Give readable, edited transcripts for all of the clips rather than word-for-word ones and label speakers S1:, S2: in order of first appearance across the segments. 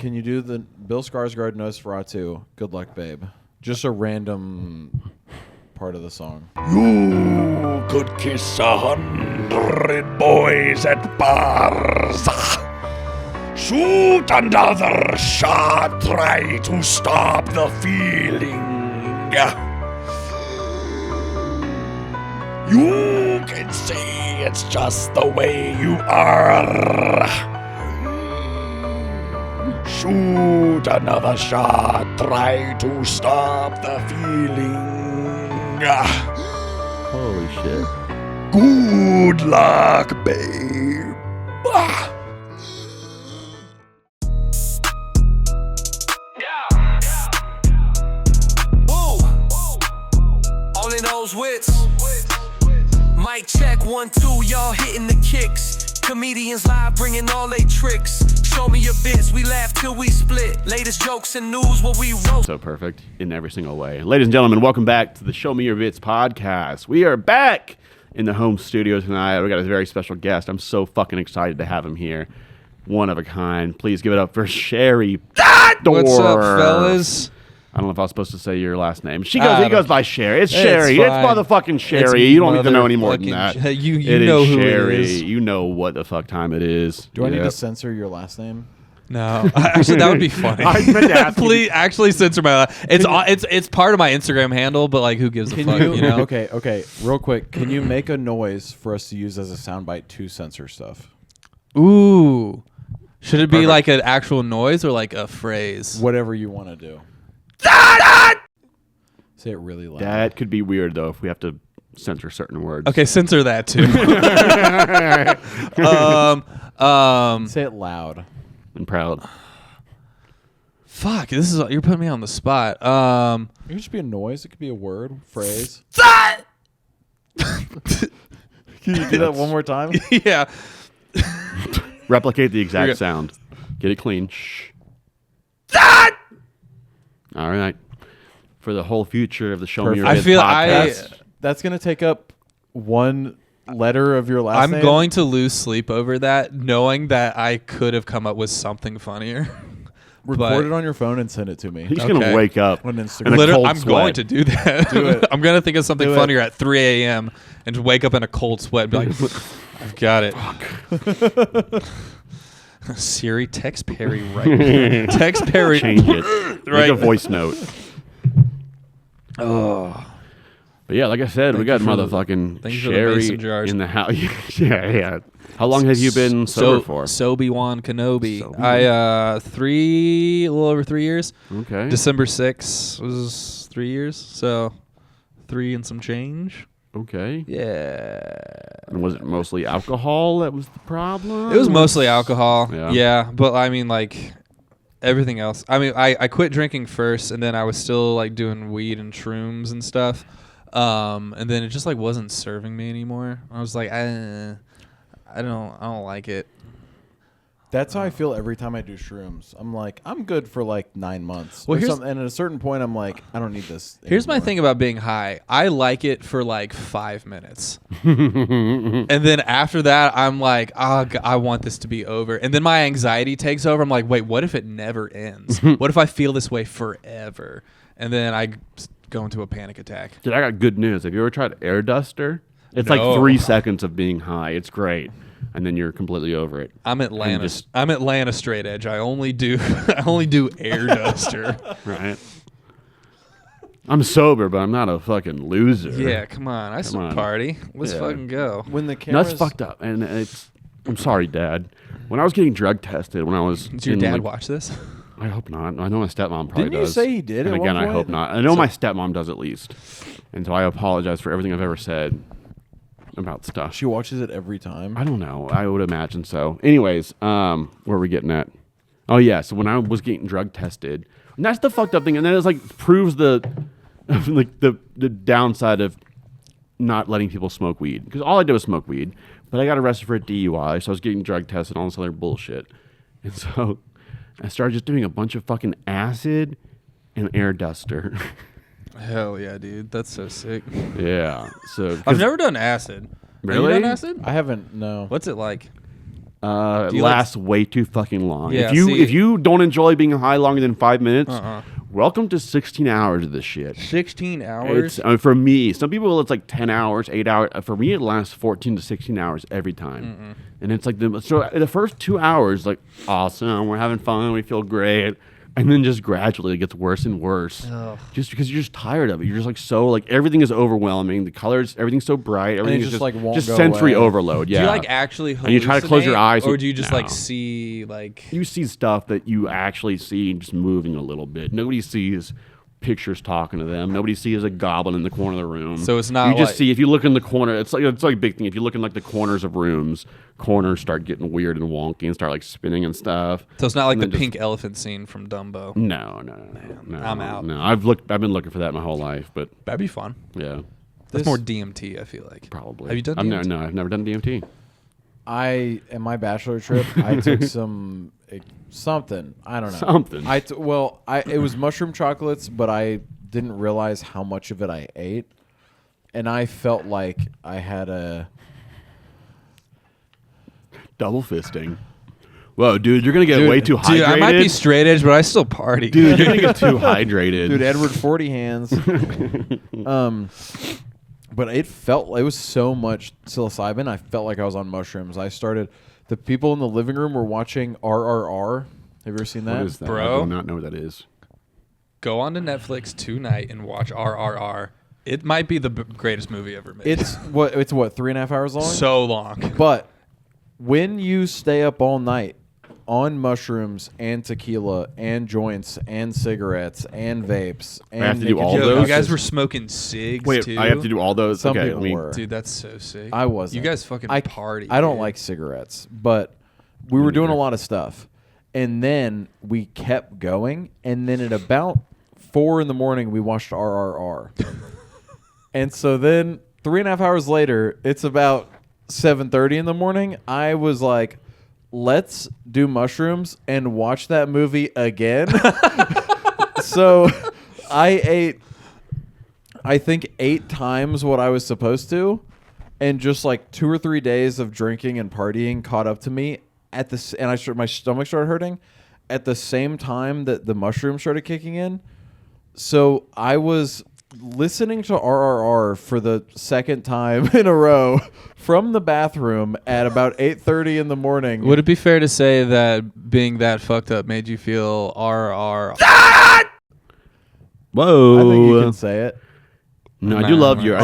S1: Can you do the Bill Skarsgård Nosferatu? Good luck, babe. Just a random part of the song.
S2: You could kiss 100 boys at bars. Shoot another shot, try to stop the feeling. You can say it's just the way you are. Shoot another shot, try to stop the feeling.
S3: Holy shit.
S2: Good luck, babe.
S4: Only those wits. Mic check 1 2, y'all hitting the kicks. Comedians live bringing all they tricks. Show me your bits, we laugh till we split. Latest jokes and news, what we wrote.
S3: So perfect in every single way. Ladies and gentlemen, welcome back to the Show Me Your Bits podcast. We are back in the home studio tonight. We got a very special guest. I'm so fucking excited to have him here. One of a kind. Please give it up for Sherry.
S5: What's up, fellas?
S3: I don't know if I was supposed to say your last name. He goes by Sherry. It's Sherry. It's
S5: fine.
S3: motherfucking Sherry. You don't need to know any more than that.
S5: You know who
S3: Sherry.
S5: it is.
S3: You know what the fuck time it is.
S1: Do I need to censor your last name?
S5: No, actually, that would be funny.
S3: I meant to ask you.
S5: Please, actually, censor my. It's part of my Instagram handle, but like, who gives a fuck? You know?
S1: Okay. Real quick, can you make a noise for us to use as a soundbite to censor stuff?
S5: Ooh, should it be like an actual noise or like a phrase?
S1: Whatever you want to do. Say it really loud.
S3: That could be weird though if we have to censor certain words.
S5: Okay, censor that too.
S1: Say it loud.
S3: I'm proud.
S5: Fuck, you're putting me on the spot.
S1: It could just be a noise. It could be a word, phrase. Can you do that one more time?
S5: Yeah.
S3: Replicate the exact sound. Get it clean. Shh. All right. For the whole future of the Show Me Your Bits podcast.
S1: That's going to take up one letter of your last name.
S5: I'm going to lose sleep over that, knowing that I could have come up with something funnier.
S1: Record it on your phone and send it to me.
S3: He's going to wake up
S1: on
S3: in
S1: Instagram.
S3: a cold
S5: I'm
S3: sweat.
S5: going to do that.
S1: Do it.
S5: I'm going to think of something
S1: Do it.
S5: funnier at 3 a.m. and just wake up in a cold sweat and be like, I've got it. Siri, text Perry right now. Text Perry.
S3: Change it.
S5: Right.
S3: Make a voice note.
S5: Oh.
S3: But yeah, like I said, we got motherfucking
S5: thank you for the
S3: Sherry
S5: mason jars.
S3: in the house. Yeah. How long have you been sober for?
S5: Obi-Wan Kenobi.
S3: Sobi-Wan.
S5: A little over 3 years.
S3: Okay.
S5: December 6th was 3 years. So 3 and some change.
S3: Okay.
S5: Yeah.
S3: And was it mostly alcohol that was the problem?
S5: It was mostly alcohol.
S3: Yeah.
S5: Yeah. But I mean, like, everything else. I mean, I quit drinking first, and then I was still like doing weed and shrooms and stuff. And then it just like wasn't serving me anymore. I was like, I don't like it.
S1: That's how I feel every time I do shrooms. I'm like, I'm good for like 9 months.
S5: Well,
S1: and at a certain point, I'm like, I don't need this
S5: Here's my
S1: anymore.
S5: thing about being high. I like it for like 5 minutes. And then after that, I'm like, I want this to be over. And then my anxiety takes over. I'm like, wait, what if it never ends? What if I feel this way forever? And then I go into a panic attack.
S3: Dude, I got good news. Have you ever tried Air Duster? It's
S5: No.
S3: like 3 seconds of being high. It's great. And then you're completely over it.
S5: I'm Atlanta straight edge. I only do Air Duster.
S3: Right? I'm sober, but I'm not a fucking loser.
S5: Yeah, come on. I still party. Let's fucking go.
S1: When the
S3: No,
S1: camera's
S3: that's fucked up. And I'm sorry, Dad. When I was getting drug tested, when I was
S5: Does your dad watch this?
S3: I hope not. I know my stepmom probably
S1: Didn't you
S3: does.
S1: say he did
S3: And
S1: at
S3: again,
S1: one
S3: I
S1: point?
S3: hope not. I know my stepmom does at least. And so I apologize for everything I've ever said about stuff.
S1: She watches it every time.
S3: I don't know. I would imagine so. Anyways, where are we getting at? Oh yeah. So when I was getting drug tested, and that's the fucked up thing, and then it's like proves the like the downside of not letting people smoke weed, because all I did was smoke weed, but I got arrested for a DUI, so I was getting drug tested and all this other bullshit, and so I started just doing a bunch of fucking acid and Air Duster.
S5: Hell yeah, dude. That's so sick.
S3: Yeah. So
S5: I've never done acid.
S3: Really?
S5: Have you done acid?
S1: I haven't. No.
S5: What's it like?
S3: It
S5: you
S3: lasts way too fucking long.
S5: Yeah,
S3: if you don't enjoy being high longer than 5 minutes,
S5: Uh-uh.
S3: welcome to 16 hours of this shit.
S5: 16 hours.
S3: It's for me. Some people it's like 10 hours, 8 hours. For me, it lasts 14 to 16 hours every time. And it's like the first 2 hours, like awesome, we're having fun, we feel great. And then just gradually it gets worse and worse.
S5: Ugh.
S3: Just because you're just tired of it. You're just like so like everything is overwhelming. The colors, everything's so bright. Everything is
S1: just, like, won't
S3: just
S1: go
S3: sensory
S1: away.
S3: overload. Yeah.
S5: Do you like actually hallucinate,
S3: And you try to close your eyes,
S5: or do you just
S3: no.
S5: like see like?
S3: You see stuff that you actually see just moving a little bit. Nobody sees pictures talking to them. Nobody sees a goblin in the corner of the room.
S5: So it's not
S3: You just
S5: like-
S3: see if you look in the corner. It's like a big thing. If you look in like the corners of rooms, corners start getting weird and wonky and start like spinning and stuff.
S5: So it's not like
S3: And
S5: the
S3: then just-
S5: pink elephant scene from Dumbo.
S3: No.
S5: I'm out.
S3: No, I've been looking for that my whole life, but
S5: That'd be fun.
S3: yeah,
S5: That's more DMT. I feel like
S3: probably.
S5: Have you done
S3: I've
S5: DMT?
S3: I've never done DMT.
S1: In my bachelor trip, I took some something. I don't know.
S3: Something.
S1: It was mushroom chocolates, but I didn't realize how much of it I ate, and I felt like I had a
S3: Double fisting. Whoa, dude, you're gonna get way too hydrated.
S5: Dude, I might be straight edge, but I still party.
S3: Dude, you're gonna get too hydrated.
S1: dude Edward 40 hands. But it was so much psilocybin. I felt like I was on mushrooms. The people in the living room were watching RRR. Have you ever seen that?
S3: What is that?
S5: Bro?
S3: I do not know what that is.
S5: Go on to Netflix tonight and watch RRR. It might be the greatest movie ever made.
S1: It's what 3.5 hours long.
S5: so long.
S1: But when you stay up all night on mushrooms and tequila and joints and cigarettes and vapes and
S3: have to do all
S5: Yo,
S3: those?
S5: you guys were smoking cigs
S3: Wait,
S5: too.
S3: I have to do all those.
S1: Some
S3: okay,
S1: people
S3: let me.
S1: were.
S5: Dude, that's so sick.
S1: I wasn't.
S5: You guys fucking party.
S1: I don't
S5: dude.
S1: like cigarettes, but we were doing a lot of stuff. And then we kept going. And then at about 4 a.m, we watched RRR. And so then 3.5 hours later, it's about 7:30 in the morning. I was like, let's do mushrooms and watch that movie again. So I ate, I think, 8 times what I was supposed to. And just like 2 or 3 days of drinking and partying caught up to me and my stomach started hurting at the same time that the mushrooms started kicking in. So I was listening to RRR for the second time in a row from the bathroom at about 8:30 in the morning.
S5: Would it be fair to say that being that fucked up made you feel RR?
S3: Whoa.
S1: I think you can say it.
S3: No, I do love your.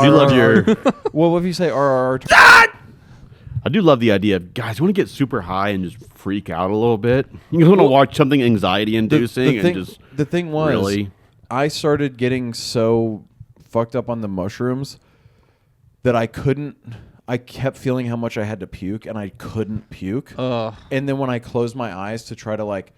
S1: Well, what if you say RRR?
S3: I do love the idea of guys. You want to get super high and just freak out a little bit. You want to watch something anxiety-inducing and just.
S1: The thing was,
S3: really?
S1: I started getting so fucked up on the mushrooms that I kept feeling how much I had to puke, and I couldn't puke. And then when I closed my eyes to try to like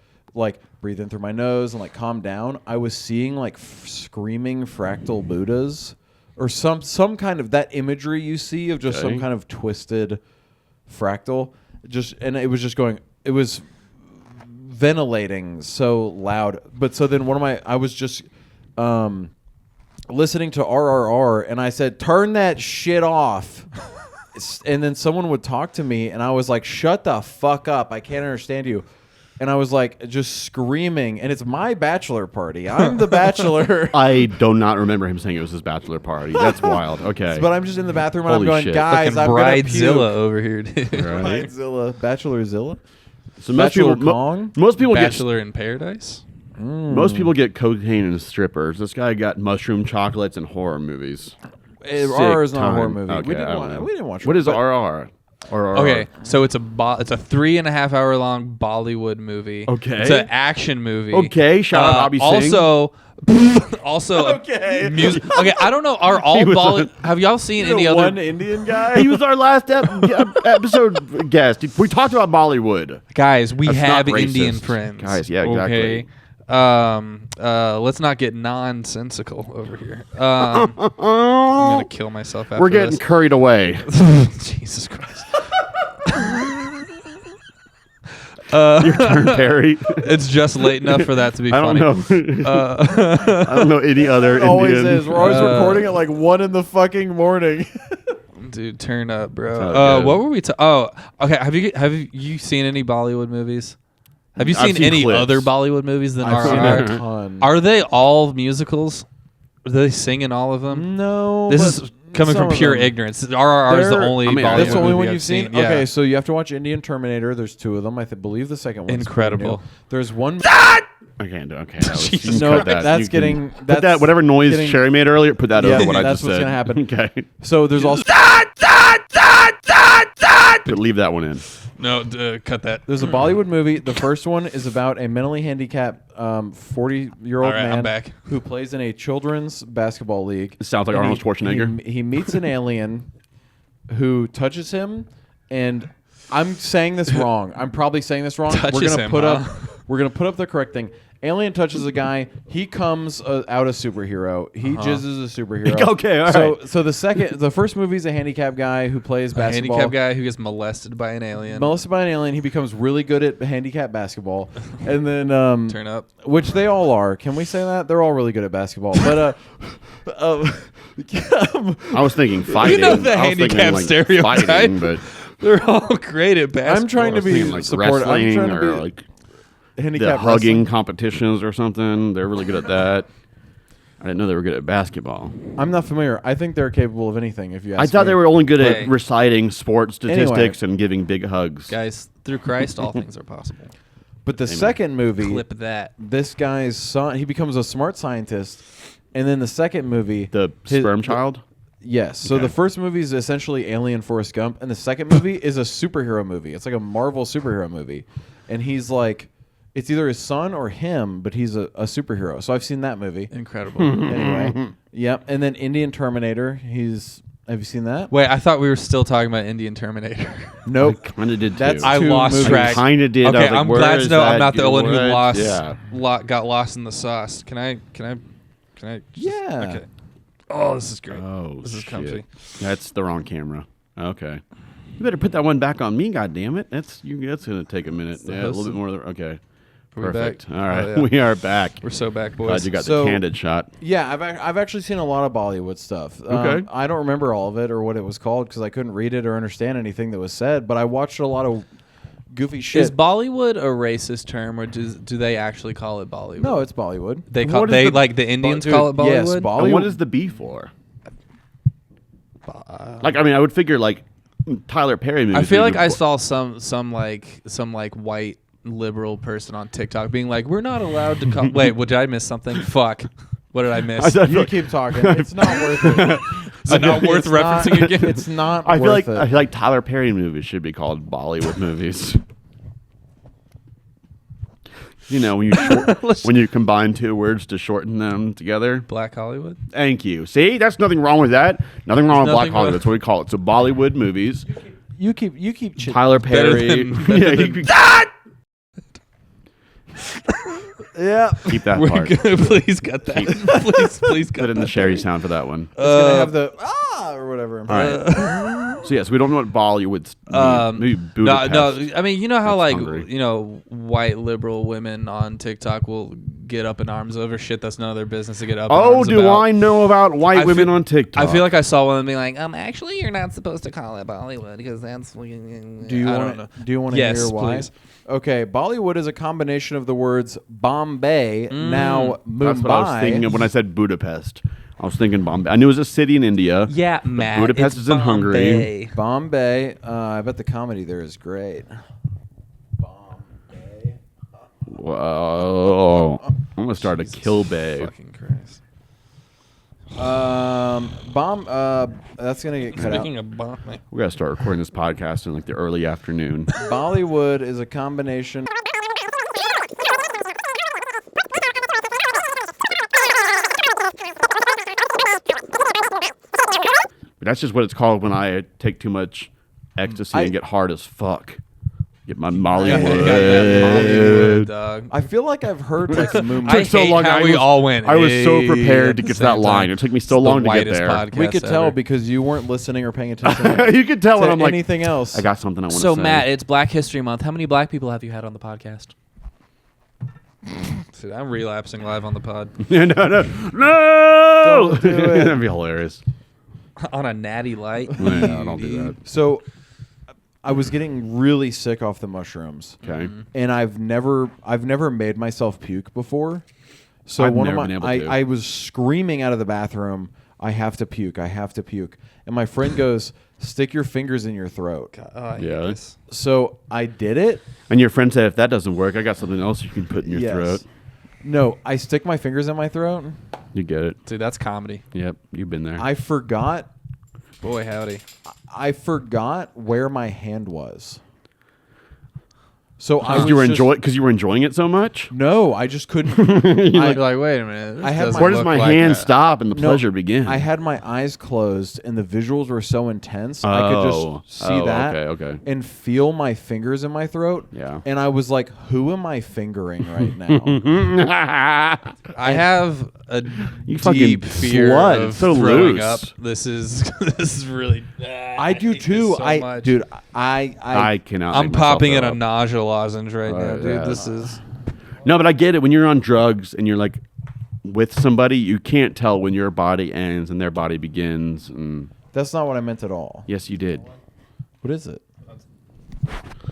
S1: breathe in through my nose and like calm down, I was seeing like screaming fractal Buddhas or some kind of that imagery you see of just some kind of twisted fractal. And it was just going. It was ventilating so loud. But so then I was just listening to RRR, and I said, turn that shit off. And then someone would talk to me, and I was like, shut the fuck up, I can't understand you. And I was like just screaming, and it's my bachelor party, I'm the bachelor.
S3: I do not remember him saying it was his bachelor party. That's wild. Okay.
S1: But I'm just in the bathroom, and
S3: Holy
S1: I'm going,
S3: shit.
S1: guys,
S5: Fucking
S1: I'm gonna
S5: Bridezilla
S1: puke.
S5: over here, dude.
S3: Right?
S1: Bridezilla, Bachelorzilla.
S3: So most
S1: Bachelor
S3: people,
S1: Kong?
S3: most people
S5: Bachelor in Paradise.
S3: most people get cocaine and strippers. This guy got mushroom chocolates and horror movies.
S1: RRR is not a
S3: time.
S1: horror movie.
S3: Okay,
S1: We
S3: I don't
S1: didn't
S3: know.
S1: we didn't watch.
S3: What is
S1: but-
S3: RR? RR?
S5: Okay, so it's a 3.5 hour long Bollywood movie.
S3: Okay.
S5: It's an action movie.
S3: Okay, shout out Bobby Singh.
S5: Also
S1: Okay.
S5: music. Okay, I don't know. Are all
S3: He was
S5: Bollywood? Have y'all seen any other?
S1: one Indian guy?
S3: He was our last episode guest. We talked about Bollywood.
S5: Guys, we
S3: That's
S5: have
S3: not
S5: Indian
S3: racist.
S5: friends.
S3: Guys, yeah, exactly.
S5: Okay. Let's not get nonsensical over here. I'm gonna kill myself after
S3: We're getting
S5: this.
S3: curried away.
S5: Jesus Christ.
S3: Your turn, Perry.
S5: It's just late enough for that to be
S3: I don't
S5: funny.
S3: know. I don't know any other
S1: It always
S3: Indian.
S1: is. We're always recording at like 1 in the fucking morning.
S5: Dude, Dude, turn up,
S3: That's
S5: bro.
S3: how it
S5: What
S3: goes.
S5: were we? Okay. Have you seen any Bollywood movies? Have you
S3: I've
S5: seen
S3: seen
S5: any
S3: clips.
S5: other Bollywood movies than
S1: I've seen a
S5: RRR?
S1: ton.
S5: Are they all musicals? Are they singing all of them?
S1: No,
S5: This
S1: but
S5: is coming
S1: some
S5: from
S1: of
S5: pure
S1: them.
S5: ignorance. RRR is the
S1: They're-
S5: only
S3: I mean,
S5: Bollywood
S1: That's the only
S5: movie
S1: one
S5: I've
S1: you've seen.
S5: Yeah.
S1: Okay, so you have to watch Indian Terminator. There's 2 of them. I believe the second one's
S5: Incredible.
S1: pretty new. There's one.
S3: I can't do. Okay, that was, you
S5: Jesus
S3: can
S1: No,
S3: cut that.
S1: that's
S3: You can
S1: getting.
S3: put
S1: That's
S3: that whatever noise
S1: getting-
S3: Sherry made earlier. Put that
S1: Yeah,
S3: over what I
S1: that's
S3: just
S1: what's
S3: said.
S1: gonna happen.
S3: Okay,
S1: So there's also
S3: but leave that one in.
S5: No, cut that.
S1: there's a Bollywood movie. The first one is about a mentally handicapped 40-year-old
S5: All right, I'm
S1: man
S5: back.
S1: who plays in a children's basketball league.
S3: It sounds like
S1: And
S3: Arnold Schwarzenegger.
S1: He meets an alien who touches him, and I'm saying this wrong. I'm probably saying this wrong.
S5: Touches
S1: we're gonna
S5: him,
S1: put
S5: huh?
S1: up. We're gonna put up the correct thing. Alien touches a guy. He comes out a superhero. He jizzes a superhero.
S3: Okay, all
S1: so,
S3: right.
S1: So the first movie is a handicapped guy who plays
S5: A
S1: basketball.
S5: handicapped guy who gets molested by an alien.
S1: Molested by an alien. He becomes really good at handicap basketball, and then
S5: Turn up.
S1: which they all are. Can we say that they're all really good at basketball? But
S3: I was thinking fighting.
S5: know the
S3: I was thinking,
S5: handicap
S3: like,
S5: stereotype.
S3: fighting, but
S5: They're all great at basketball.
S1: I'm trying
S3: I
S1: to
S3: was thinking,
S1: be
S3: like
S1: supportive. I'm
S3: wrestling
S1: trying to
S3: or
S1: be
S3: like
S1: handicap
S3: the hugging
S1: wrestling.
S3: competitions or something. They're really good at that. I didn't know they were good at basketball.
S1: I'm not familiar. I think they're capable of anything. If you ask
S3: I thought
S1: me.
S3: they were only good
S5: Hey.
S3: at reciting sports statistics
S1: Anyway.
S3: and giving big hugs.
S5: Guys, through Christ, all things are possible.
S1: But the second movie,
S5: Clip that.
S1: this guy's son, he becomes a smart scientist, and then the second movie,
S3: The sperm child.
S1: Yes. So
S3: Okay.
S1: the first movie is essentially Alien Forrest Gump, and the second movie is a superhero movie. It's like a Marvel superhero movie, and he's like, it's either his son or him, but he's a superhero. So I've seen that movie.
S5: Incredible.
S1: Anyway, yep. And then Indian Terminator. Have you seen that?
S5: Wait, I thought we were still talking about Indian Terminator.
S1: Nope.
S3: Kind of did too.
S1: That's
S5: I
S1: two
S5: lost
S1: movies.
S5: track.
S3: Kind of did. I
S5: Okay,
S3: was like,
S5: I'm
S3: where
S5: glad
S3: is
S5: to know I'm
S3: that?
S5: not the only one who
S3: What?
S5: lost.
S3: Yeah.
S5: Got lost in the sauce. Can I? Just,
S1: Yeah.
S5: Okay. Oh, this is great.
S3: Oh,
S5: This is
S3: shit.
S5: comfy.
S3: That's the wrong camera. Okay. You better put that one back on me, goddammit. That's gonna take a minute.
S5: the
S3: Yeah, a little
S5: host
S3: bit
S5: of-
S3: more. Okay.
S5: Are we
S3: Perfect.
S5: back?
S3: All right.
S5: Oh, yeah.
S3: We are back.
S5: We're so back, boys.
S3: Glad you got
S1: So-
S3: the candid shot.
S1: Yeah, I've actually seen a lot of Bollywood stuff.
S3: Okay.
S1: I don't remember all of it or what it was called because I couldn't read it or understand anything that was said. But I watched a lot of goofy shit.
S5: Is Bollywood a racist term, or do they actually call it Bollywood?
S1: No, it's Bollywood.
S5: they call
S3: What is the-
S5: like the Indians
S1: Dude,
S5: call it Bollywood.
S1: yes,
S3: And
S1: Bollywood.
S3: what is the B for? Like, I mean, I would figure like Tyler Perry movies.
S5: I feel
S3: would
S5: like
S3: be-
S5: I saw some white liberal person on TikTok being like, "We're not allowed to call." Wait, did I miss something? Fuck. What did I miss?
S3: I
S1: You keep talking. It's not worth it.
S5: Is it not worth
S1: It's not-
S5: referencing again?
S1: It's not.
S3: I feel
S1: worth
S3: like
S1: it.
S3: I feel like Tyler Perry movies should be called Bollywood movies. You know, when you combine two words to shorten them together.
S5: Black Hollywood.
S3: Thank you. See, that's nothing wrong with that. Nothing wrong with Black
S5: nothing
S3: Hollywood.
S5: with-
S3: That's what we call it. So Bollywood movies.
S1: You keep.
S3: Tyler Perry.
S5: better
S3: Yeah,
S5: than-
S3: you-
S1: Yeah.
S3: keep that
S5: We're
S3: part.
S5: gonna please cut that. please cut
S3: Put in the
S5: that.
S3: Sherry sound for that one.
S1: It's gonna have the or whatever.
S3: All right. So yes, we don't know what Bollywood's maybe
S5: No,
S3: Budapest.
S5: I mean, you know how
S3: That's
S5: like
S3: hungry.
S5: white liberal women on TikTok will get up in arms over shit that's none of their business to get up.
S3: Oh,
S5: in arms
S3: do
S5: about.
S3: I know about white
S5: I
S3: women
S5: feel-
S3: on TikTok?
S5: I feel like I saw one of them being like, actually, you're not supposed to call it Bollywood because that's.
S1: Do you
S5: I
S1: want?
S5: don't know.
S1: Do you want to
S5: Yes,
S1: hear why?
S5: please.
S1: Okay, Bollywood is a combination of the words Bombay, now Mumbai.
S3: That's what I was thinking of when I said Budapest. I was thinking Bombay. I knew it was a city in India.
S5: Yeah, Matt.
S3: Budapest
S5: it's
S3: is in Hungary.
S5: Bombay.
S1: Bombay. I bet the comedy there is great. Bombay.
S3: Whoa. I'm gonna start a kill bay.
S5: Fucking Christ.
S1: That's gonna get cut out.
S5: Speaking of Bombay.
S3: We gotta start recording this podcast in like the early afternoon.
S1: Bollywood is a combination.
S3: But that's just what it's called when I take too much ecstasy and get hard as fuck. Get my
S5: Bollywood,
S3: Mollywood.
S5: dog.
S1: I feel like I've heard like Mumbai.
S5: I hate how we all went,
S3: I was so
S5: "Hey,"
S3: prepared
S5: at
S3: to
S5: the
S3: get to that
S5: same
S3: line.
S5: time.
S3: It took me so
S5: It's the
S3: long to get
S5: whitest
S3: there.
S5: podcast
S1: We could tell
S5: ever.
S1: because you weren't listening or paying attention
S3: You could tell
S1: to
S3: when I'm like,
S1: anything else.
S3: I got something I want to
S5: So
S3: say.
S5: Matt, it's Black History Month. How many black people have you had on the podcast? Dude, I'm relapsing live on the pod.
S3: no.
S1: Don't do it.
S3: That'd be hilarious.
S5: On a natty light.
S3: Yeah, don't do that.
S1: So I was getting really sick off the mushrooms.
S3: Okay.
S1: And I've never made myself puke before. So
S3: I've
S1: one
S3: never
S1: of
S3: been
S1: my
S3: able to.
S1: I was screaming out of the bathroom, I have to puke, I have to puke. And my friend goes, stick your fingers in your throat.
S5: I hate
S3: Yeah.
S5: this.
S1: So I did it.
S3: And your friend said, if that doesn't work, I got something else you can put in your
S1: Yes.
S3: throat.
S1: No, I stick my fingers in my throat.
S3: You get it.
S5: Dude, that's comedy.
S3: Yep, you've been there.
S1: I forgot
S5: Boy, howdy.
S1: where my hand was. So I
S3: Because
S1: was
S3: you were
S1: just-
S3: enjoying it so much.
S1: No, I just couldn't.
S5: You're like, wait a minute. This
S1: I had
S5: doesn't
S1: my-
S3: Where does
S5: look
S3: my
S5: like
S3: hand
S5: a-
S3: stop and the
S1: No,
S3: pleasure begin?
S1: I had my eyes closed and the visuals were so intense. I could just see that
S3: Okay.
S1: and feel my fingers in my throat.
S3: Yeah.
S1: And I was like, who am I fingering right now?
S5: I have a
S3: You fucking
S5: deep fear
S3: slut.
S5: of
S3: It's so
S5: throwing
S3: loose.
S5: up. This is really.
S1: I do
S5: hate
S1: too.
S5: this so much.
S1: Dude,
S3: I cannot.
S5: I'm
S3: make myself
S5: popping in
S3: throw
S5: a
S3: up.
S5: nausea lozenge right now, dude.
S3: yeah.
S5: This is.
S3: No, but I get it. When you're on drugs and you're like with somebody, you can't tell when your body ends and their body begins. And
S1: That's not what I meant at all.
S3: yes, you did.
S1: What is it?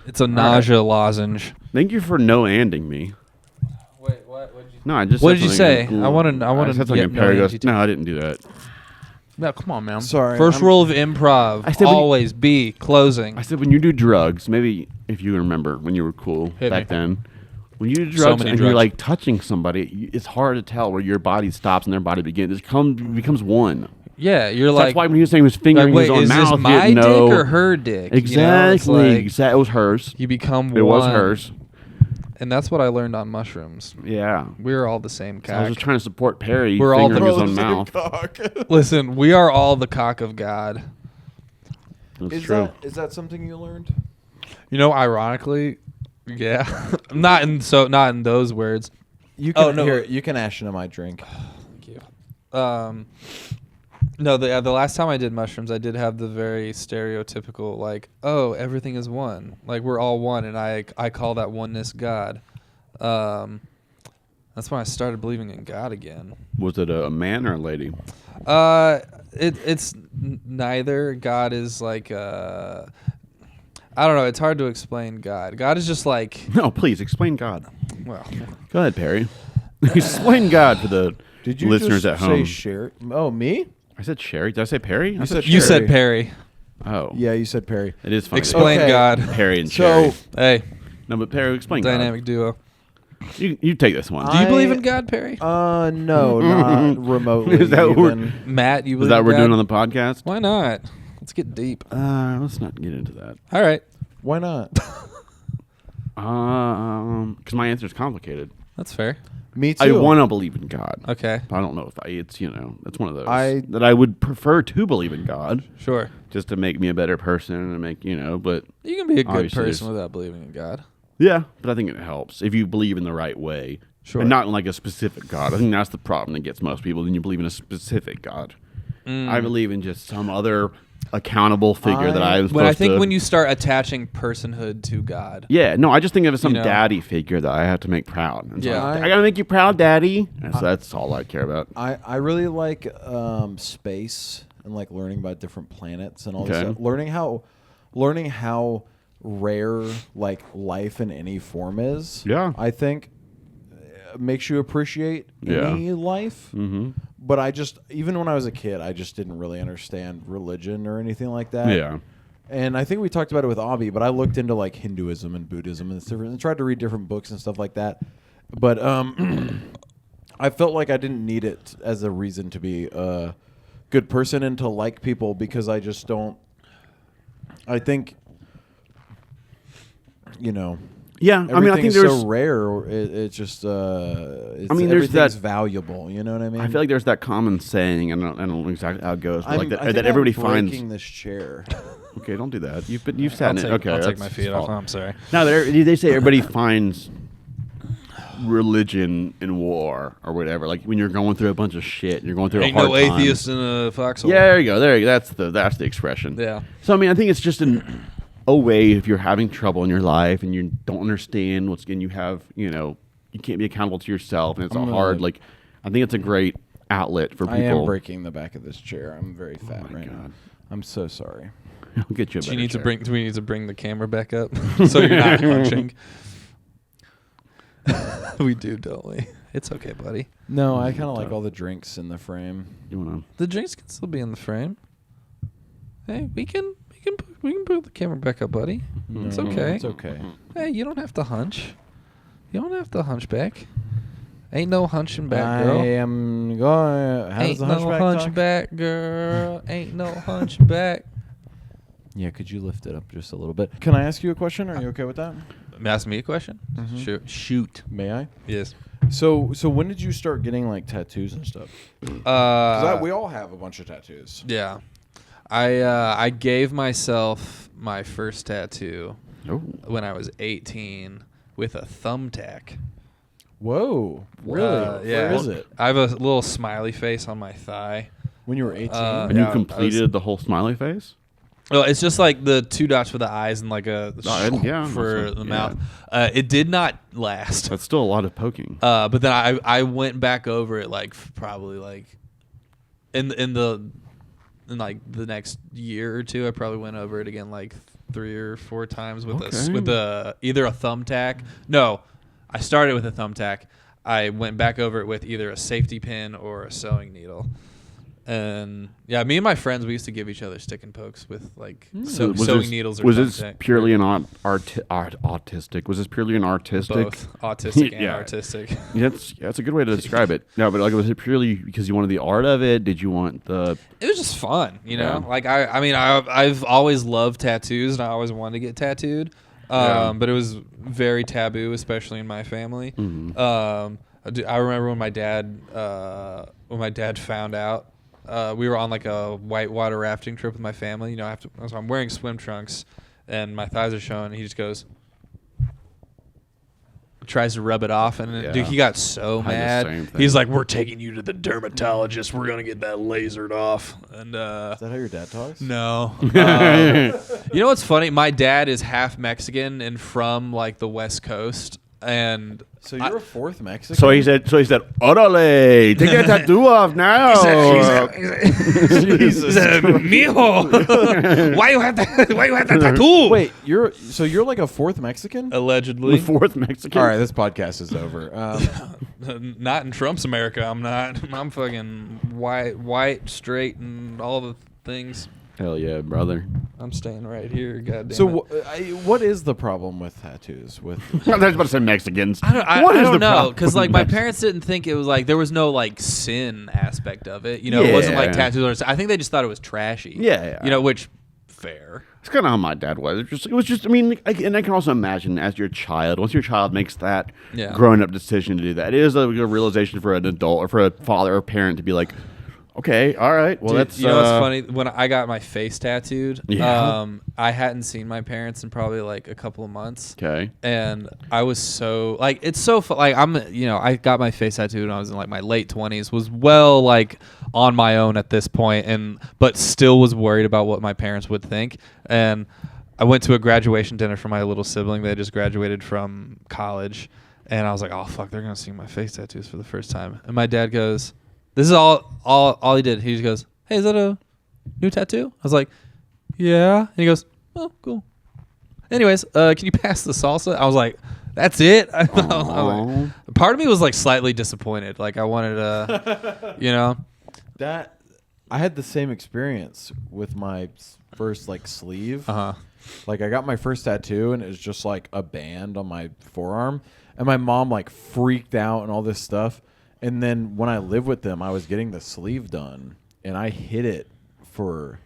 S5: It's a nausea lozenge.
S3: Thank you for no-anding me.
S5: Wait, what? What'd you?
S3: No, I just.
S5: What
S3: said
S5: did you
S3: something-
S5: say? I wanna
S3: said something.
S5: get
S3: and Perry
S5: no
S3: goes,
S5: AGT.
S3: no, I didn't do that.
S5: No, come on, man.
S1: Sorry,
S5: First
S1: I'm-
S5: rule of improv:
S3: I said when you-
S5: always be closing.
S3: I said when you do drugs, maybe if you remember when you were cool
S5: Hit
S3: back
S5: me.
S3: then. When you do
S5: So
S3: drugs
S5: many
S3: and you're
S5: drugs.
S3: like touching somebody, it's hard to tell where your body stops and their body begins. It becomes one.
S5: Yeah, you're
S3: That's
S5: like.
S3: why when he was saying he was fingering
S5: Like, wait,
S3: his own
S5: is
S3: mouth,
S5: this
S3: he
S5: my
S3: didn't know.
S5: dick or her dick? You know, it's
S3: Exactly.
S5: like
S3: It was hers.
S5: you become
S3: It
S5: one.
S3: was hers.
S5: And that's what I learned on mushrooms.
S3: Yeah.
S5: We're all the same
S3: So I was
S5: cock.
S3: just trying to support Perry
S5: We're all
S3: fingering
S5: the-
S3: his own mouth.
S5: Listen, we are all the cock of God.
S3: That's true.
S1: Is that something you learned?
S5: You know, ironically, yeah, not in those words.
S1: You can
S5: no.
S1: here, you can ash into my drink.
S5: Thank you. No, the last time I did mushrooms, I did have the very stereotypical like, oh, everything is one, like we're all one, and I call that oneness God. That's when I started believing in God again.
S3: Was it a man or a lady?
S5: It's neither. God is like I don't know. It's hard to explain God. God is just like,
S3: No, please explain God.
S5: well,
S3: Go ahead, Perry. Explain God for the
S1: Did you
S3: listeners
S1: just
S3: at home.
S1: say Sherry? Oh, me?
S3: I said Sherry. Did I say Perry? I
S1: said
S5: you said
S1: Perry.
S5: Perry.
S3: Oh.
S1: Yeah, you said Perry.
S3: It is funny.
S5: Explain
S1: Okay.
S5: God.
S3: Perry and
S1: So-
S3: Sherry.
S5: Hey,
S3: No, but Perry, explain
S5: dynamic duo.
S3: God. You take this one.
S5: Do you believe
S1: I-
S5: in God, Perry?
S1: No, not remotely.
S3: Is that what
S1: even.
S5: Matt, you
S3: Is
S5: believe
S3: that
S5: in
S3: what we're
S5: God?
S3: doing on the podcast?
S5: Why not? Let's get deep.
S3: Let's not get into that.
S5: All right.
S1: Why not?
S3: Because my answer is complicated.
S5: That's fair.
S1: Me too.
S3: I want to believe in God.
S5: Okay.
S3: I don't know if it's that's one of those
S1: I-
S3: that I would prefer to believe in God
S5: Sure.
S3: just to make me a better person and make but
S5: You can be a good
S3: Obviously,
S5: person
S3: there's-
S5: without believing in God.
S3: yeah, but I think it helps if you believe in the right way.
S5: Sure.
S3: And not in like a specific God. I think that's the problem that gets most people. Then you believe in a specific God. I believe in just some other accountable figure that I am
S5: When I
S3: supposed
S5: think
S3: to.
S5: when you start attaching personhood to God.
S3: Yeah, no, I just think of it as some
S5: You know.
S3: daddy figure that I have to make proud. And so
S5: Yeah.
S3: I gotta make you proud, daddy. And so that's all I care about.
S1: I really like space and like learning about different planets and all this
S3: Okay.
S1: stuff. Learning how rare like life in any form is.
S3: Yeah.
S1: I think makes you appreciate any life.
S3: Mm-hmm.
S1: But I just even when I was a kid, I just didn't really understand religion or anything like that.
S3: Yeah.
S1: And I think we talked about it with Abhi, but I looked into like Hinduism and Buddhism and different, and tried to read different books and stuff like that. But I felt like I didn't need it as a reason to be a good person and to like people because I just don't. I think,
S3: Yeah, I mean, I think
S1: everything's
S3: there's.
S1: so rare. It's just. It's,
S3: I mean, there's
S1: everything's
S3: that-
S1: valuable. You know what I mean?
S3: I feel like there's that common saying. I don't know exactly how it goes, but
S1: I'm,
S3: like
S1: I think
S3: that everybody
S1: I'm
S3: finds.
S1: breaking this chair.
S3: Okay, don't do that. You've sat in it. Okay,
S5: I'll take
S3: that's
S5: my feet
S3: his
S5: off.
S3: fault.
S5: I'm sorry.
S3: No, they say everybody finds religion in war or whatever. Like when you're going through a bunch of shit, you're going through
S5: Ain't
S3: a hard
S5: no
S3: time.
S5: atheist in a foxhole.
S3: Yeah, there you go. There you go. That's the expression.
S5: Yeah.
S3: So I mean, I think it's just a way if you're having trouble in your life and you don't understand what's and you have you can't be accountable to yourself and it's
S1: I'm
S3: all
S1: gonna-
S3: hard. Like I think it's a great outlet for people.
S1: I am breaking the back of this chair. I'm very fat
S3: my
S1: right now.
S3: God.
S1: I'm so sorry.
S3: I'll get you a
S5: Do
S3: better
S5: we need
S3: chair.
S5: to bring the camera back up so you're not hunching? We do, don't we? It's okay, buddy.
S1: No, I kind of like all the drinks in the frame.
S3: You wanna?
S5: The drinks can still be in the frame. Hey, we can put the camera back up, buddy. It's okay.
S1: It's okay.
S5: Hey, you don't have to hunch. You don't have to hunch back. Ain't no hunching back, girl.
S1: I am going. How does
S5: Ain't
S1: the
S5: no
S1: hunchback talk?
S5: hunchback, girl. Ain't no hunchback.
S1: Yeah, could you lift it up just a little bit? Can I ask you a question? Are you okay with that?
S5: Ask me a question. Shoot.
S1: May I?
S5: Yes.
S1: So when did you start getting like tattoos and stuff? 'Cause we all have a bunch of tattoos.
S5: Yeah. I gave myself my first tattoo
S3: Oh.
S5: when I was 18 with a thumbtack.
S1: Whoa, really?
S5: Yeah.
S1: Where is it?
S5: I have a little smiley face on my thigh.
S1: When you were 18?
S3: And
S5: Yeah,
S3: you completed the whole smiley face?
S5: Well, it's just like the 2 dots for the eyes and like a
S3: yeah,
S5: for
S3: also,
S5: the
S3: yeah.
S5: mouth. It did not last.
S3: That's still a lot of poking.
S5: But then I went back over it like probably like in like the next year or two. I probably went over it again like 3 or 4 times with either a thumbtack. No, I started with a thumbtack. I went back over it with either a safety pin or a sewing needle. And yeah, me and my friends, we used to give each other stick and pokes with like sewing needles or
S3: was
S5: thumbtack.
S3: this purely an autistic? Was this purely an artistic?
S5: Both autistic and
S3: Yeah.
S5: artistic.
S3: That's a good way to describe it. No, but like, was it purely because you wanted the art of it? Did you want the?
S5: It was just fun, you know.
S3: Yeah.
S5: Like I mean, I've always loved tattoos, and I always wanted to get tattooed. But it was very taboo, especially in my family.
S3: Mm-hmm.
S5: I remember when my dad found out. We were on like a whitewater rafting trip with my family. You know, so I'm wearing swim trunks, and my thighs are showing. And he just goes, tries to rub it off, and
S3: Yeah.
S5: dude, he got so
S3: I had the
S5: mad.
S3: same thing.
S5: He's like, "We're taking you to the dermatologist. We're gonna get that lasered off." And
S1: Is that how your dad talks?
S5: no, you know what's funny? My dad is half Mexican and from like the West Coast, and
S1: So you're a fourth Mexican?
S3: So he said, "Orale, take that tattoo off now."
S1: Jesus.
S5: Mijo, why you have that tattoo?
S1: Wait, you're like a fourth Mexican?
S5: Allegedly,
S3: The fourth Mexican.
S1: All right, this podcast is over.
S5: not in Trump's America. I'm not. I'm fucking white, straight, and all the things.
S3: Hell yeah, brother.
S5: I'm staying right here. Goddamn.
S1: So
S5: it.
S1: what is the problem with tattoos? With
S3: I was about to say Mexicans.
S5: I
S3: What is
S5: don't
S3: the
S5: know,
S3: problem
S5: because
S3: with
S5: like my
S3: Mexicans?
S5: parents didn't think it was like there was no like sin aspect of it. You know, it wasn't like
S3: Yeah.
S5: tattoos. I think they just thought it was trashy.
S3: Yeah.
S5: You know, which fair.
S3: It's kind of how my dad was. It was just. I mean, and I can also imagine as your child, once your child makes that
S5: Yeah.
S3: growing up decision to do that, it is a realization for an adult or for a father or parent to be like, okay, all right, well,
S5: Dude,
S3: that's.
S5: you know what's funny? When I got my face tattooed,
S3: Yeah.
S5: I hadn't seen my parents in probably like a couple of months.
S3: Okay.
S5: And I was so like it's so like I got my face tattooed when I was in like my late 20s, was well like on my own at this point, but still was worried about what my parents would think. And I went to a graduation dinner for my little sibling that just graduated from college, and I was like, oh fuck, they're gonna see my face tattoos for the first time. And my dad goes, this is all he did. He just goes, hey, is that a new tattoo? I was like, yeah. And he goes, oh, cool. Anyways, can you pass the salsa? I was like, that's it? I was like, part of me was like slightly disappointed. Like I wanted to, you know.
S1: that, I had the same experience with my first like sleeve.
S5: Uh-huh.
S1: Like I got my first tattoo and it was just like a band on my forearm, and my mom like freaked out and all this stuff. And then when I lived with them, I was getting the sleeve done, and I hid it for.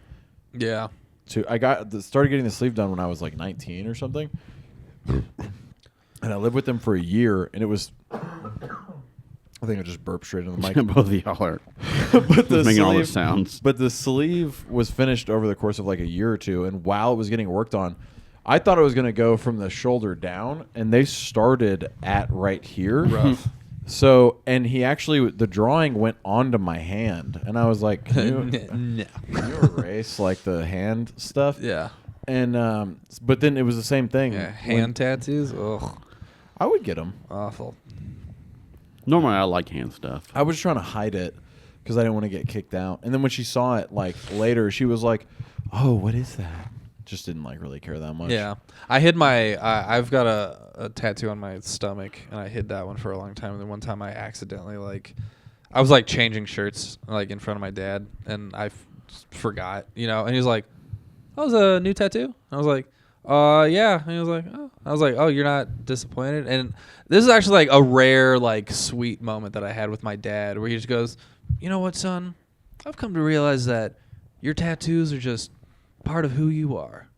S5: Yeah.
S1: Started getting the sleeve done when I was like 19 or something, and I lived with them for a year, and it was. I think I just burped straight in the mic.
S3: Both of y'all are
S1: But the
S3: making all the
S1: sleeve-
S3: sounds.
S1: But the sleeve was finished over the course of like a year or two, and while it was getting worked on, I thought it was going to go from the shoulder down, and they started at right here.
S5: Rough.
S1: So, and the drawing went onto my hand, and I was like, can
S5: No.
S1: you erase like the hand stuff?
S5: Yeah.
S1: And, but then it was the same thing.
S5: Yeah. Hand tattoos? Ugh.
S1: I would get them.
S5: Awful.
S3: Normally, I like hand stuff.
S1: I was trying to hide it, because I didn't want to get kicked out. And then when she saw it like later, she was like, "Oh, what is that?" Just didn't like really care that much.
S5: Yeah, I hid my. I've got a tattoo on my stomach, and I hid that one for a long time. And then one time, I accidentally I was like changing shirts like in front of my dad, and I forgot, and he was like, "That was a new tattoo." And I was like, yeah." And he was like, "Oh," I was like, "Oh, you're not disappointed?" And this is actually like a rare, like sweet moment that I had with my dad, where he just goes, "You know what, son? I've come to realize that your tattoos are just part of who you are,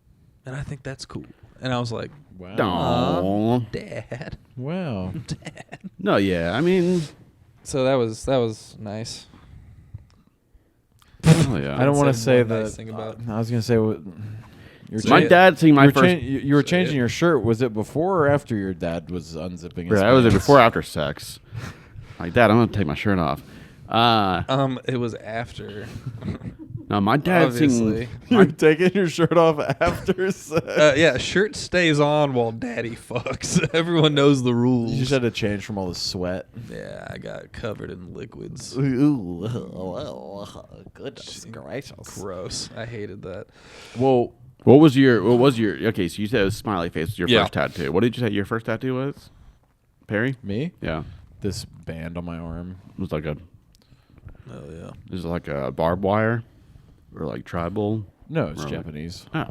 S5: and I think that's cool." And I was like,
S1: Wow.
S5: Dad.
S1: Wow.
S5: Dad.
S3: No, yeah. I mean,
S5: So that was nice.
S3: oh, yeah.
S1: I don't want to
S5: Said
S1: say
S5: one
S1: that.
S5: nice thing about-
S1: I was gonna say what.
S3: My dad seeing my
S1: you were,
S3: first.
S1: you were changing your shirt. Was it before or after your dad was unzipping his
S3: Right, I was there
S1: pants?
S3: before or after sex. Like, Dad, I'm gonna take my shirt off.
S5: It was after.
S3: No, my dad seeing.
S5: Obviously.
S1: You're taking your shirt off after sex.
S5: Yeah, shirt stays on while daddy fucks. Everyone knows the rules.
S1: You just had to change from all the sweat.
S5: Yeah, I got covered in liquids.
S1: Ooh, goodness gracious.
S5: Gross. I hated that.
S1: Well,
S3: What was your? Okay, so you said it was smiley face was your
S5: Yeah.
S3: first tattoo. What did you say your first tattoo was? Perry?
S1: me?
S3: Yeah,
S1: This band on my arm.
S3: it was like a.
S5: Oh yeah.
S3: Is it like a barbed wire, or like tribal?
S1: No, it's
S3: Or like-
S1: Japanese.
S3: Oh.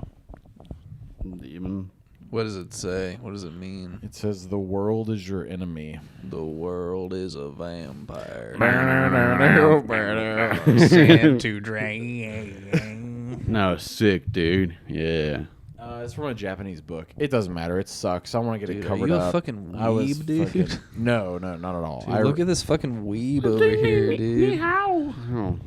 S3: Even.
S5: What does it say? What does it mean?
S1: It says the world is your enemy.
S5: The world is a vampire.
S1: Sand
S5: Sand to drain.
S3: No, sick, dude. Yeah.
S1: It's from a Japanese book. It doesn't matter. It sucks. I want to get
S5: Dude,
S1: it
S5: are
S1: covered
S5: you a
S1: up.
S5: fucking
S1: I was
S5: weeb, dude?
S1: fucking- no, not at all.
S5: Dude, look at this fucking weeb over here, dude.
S3: Oh,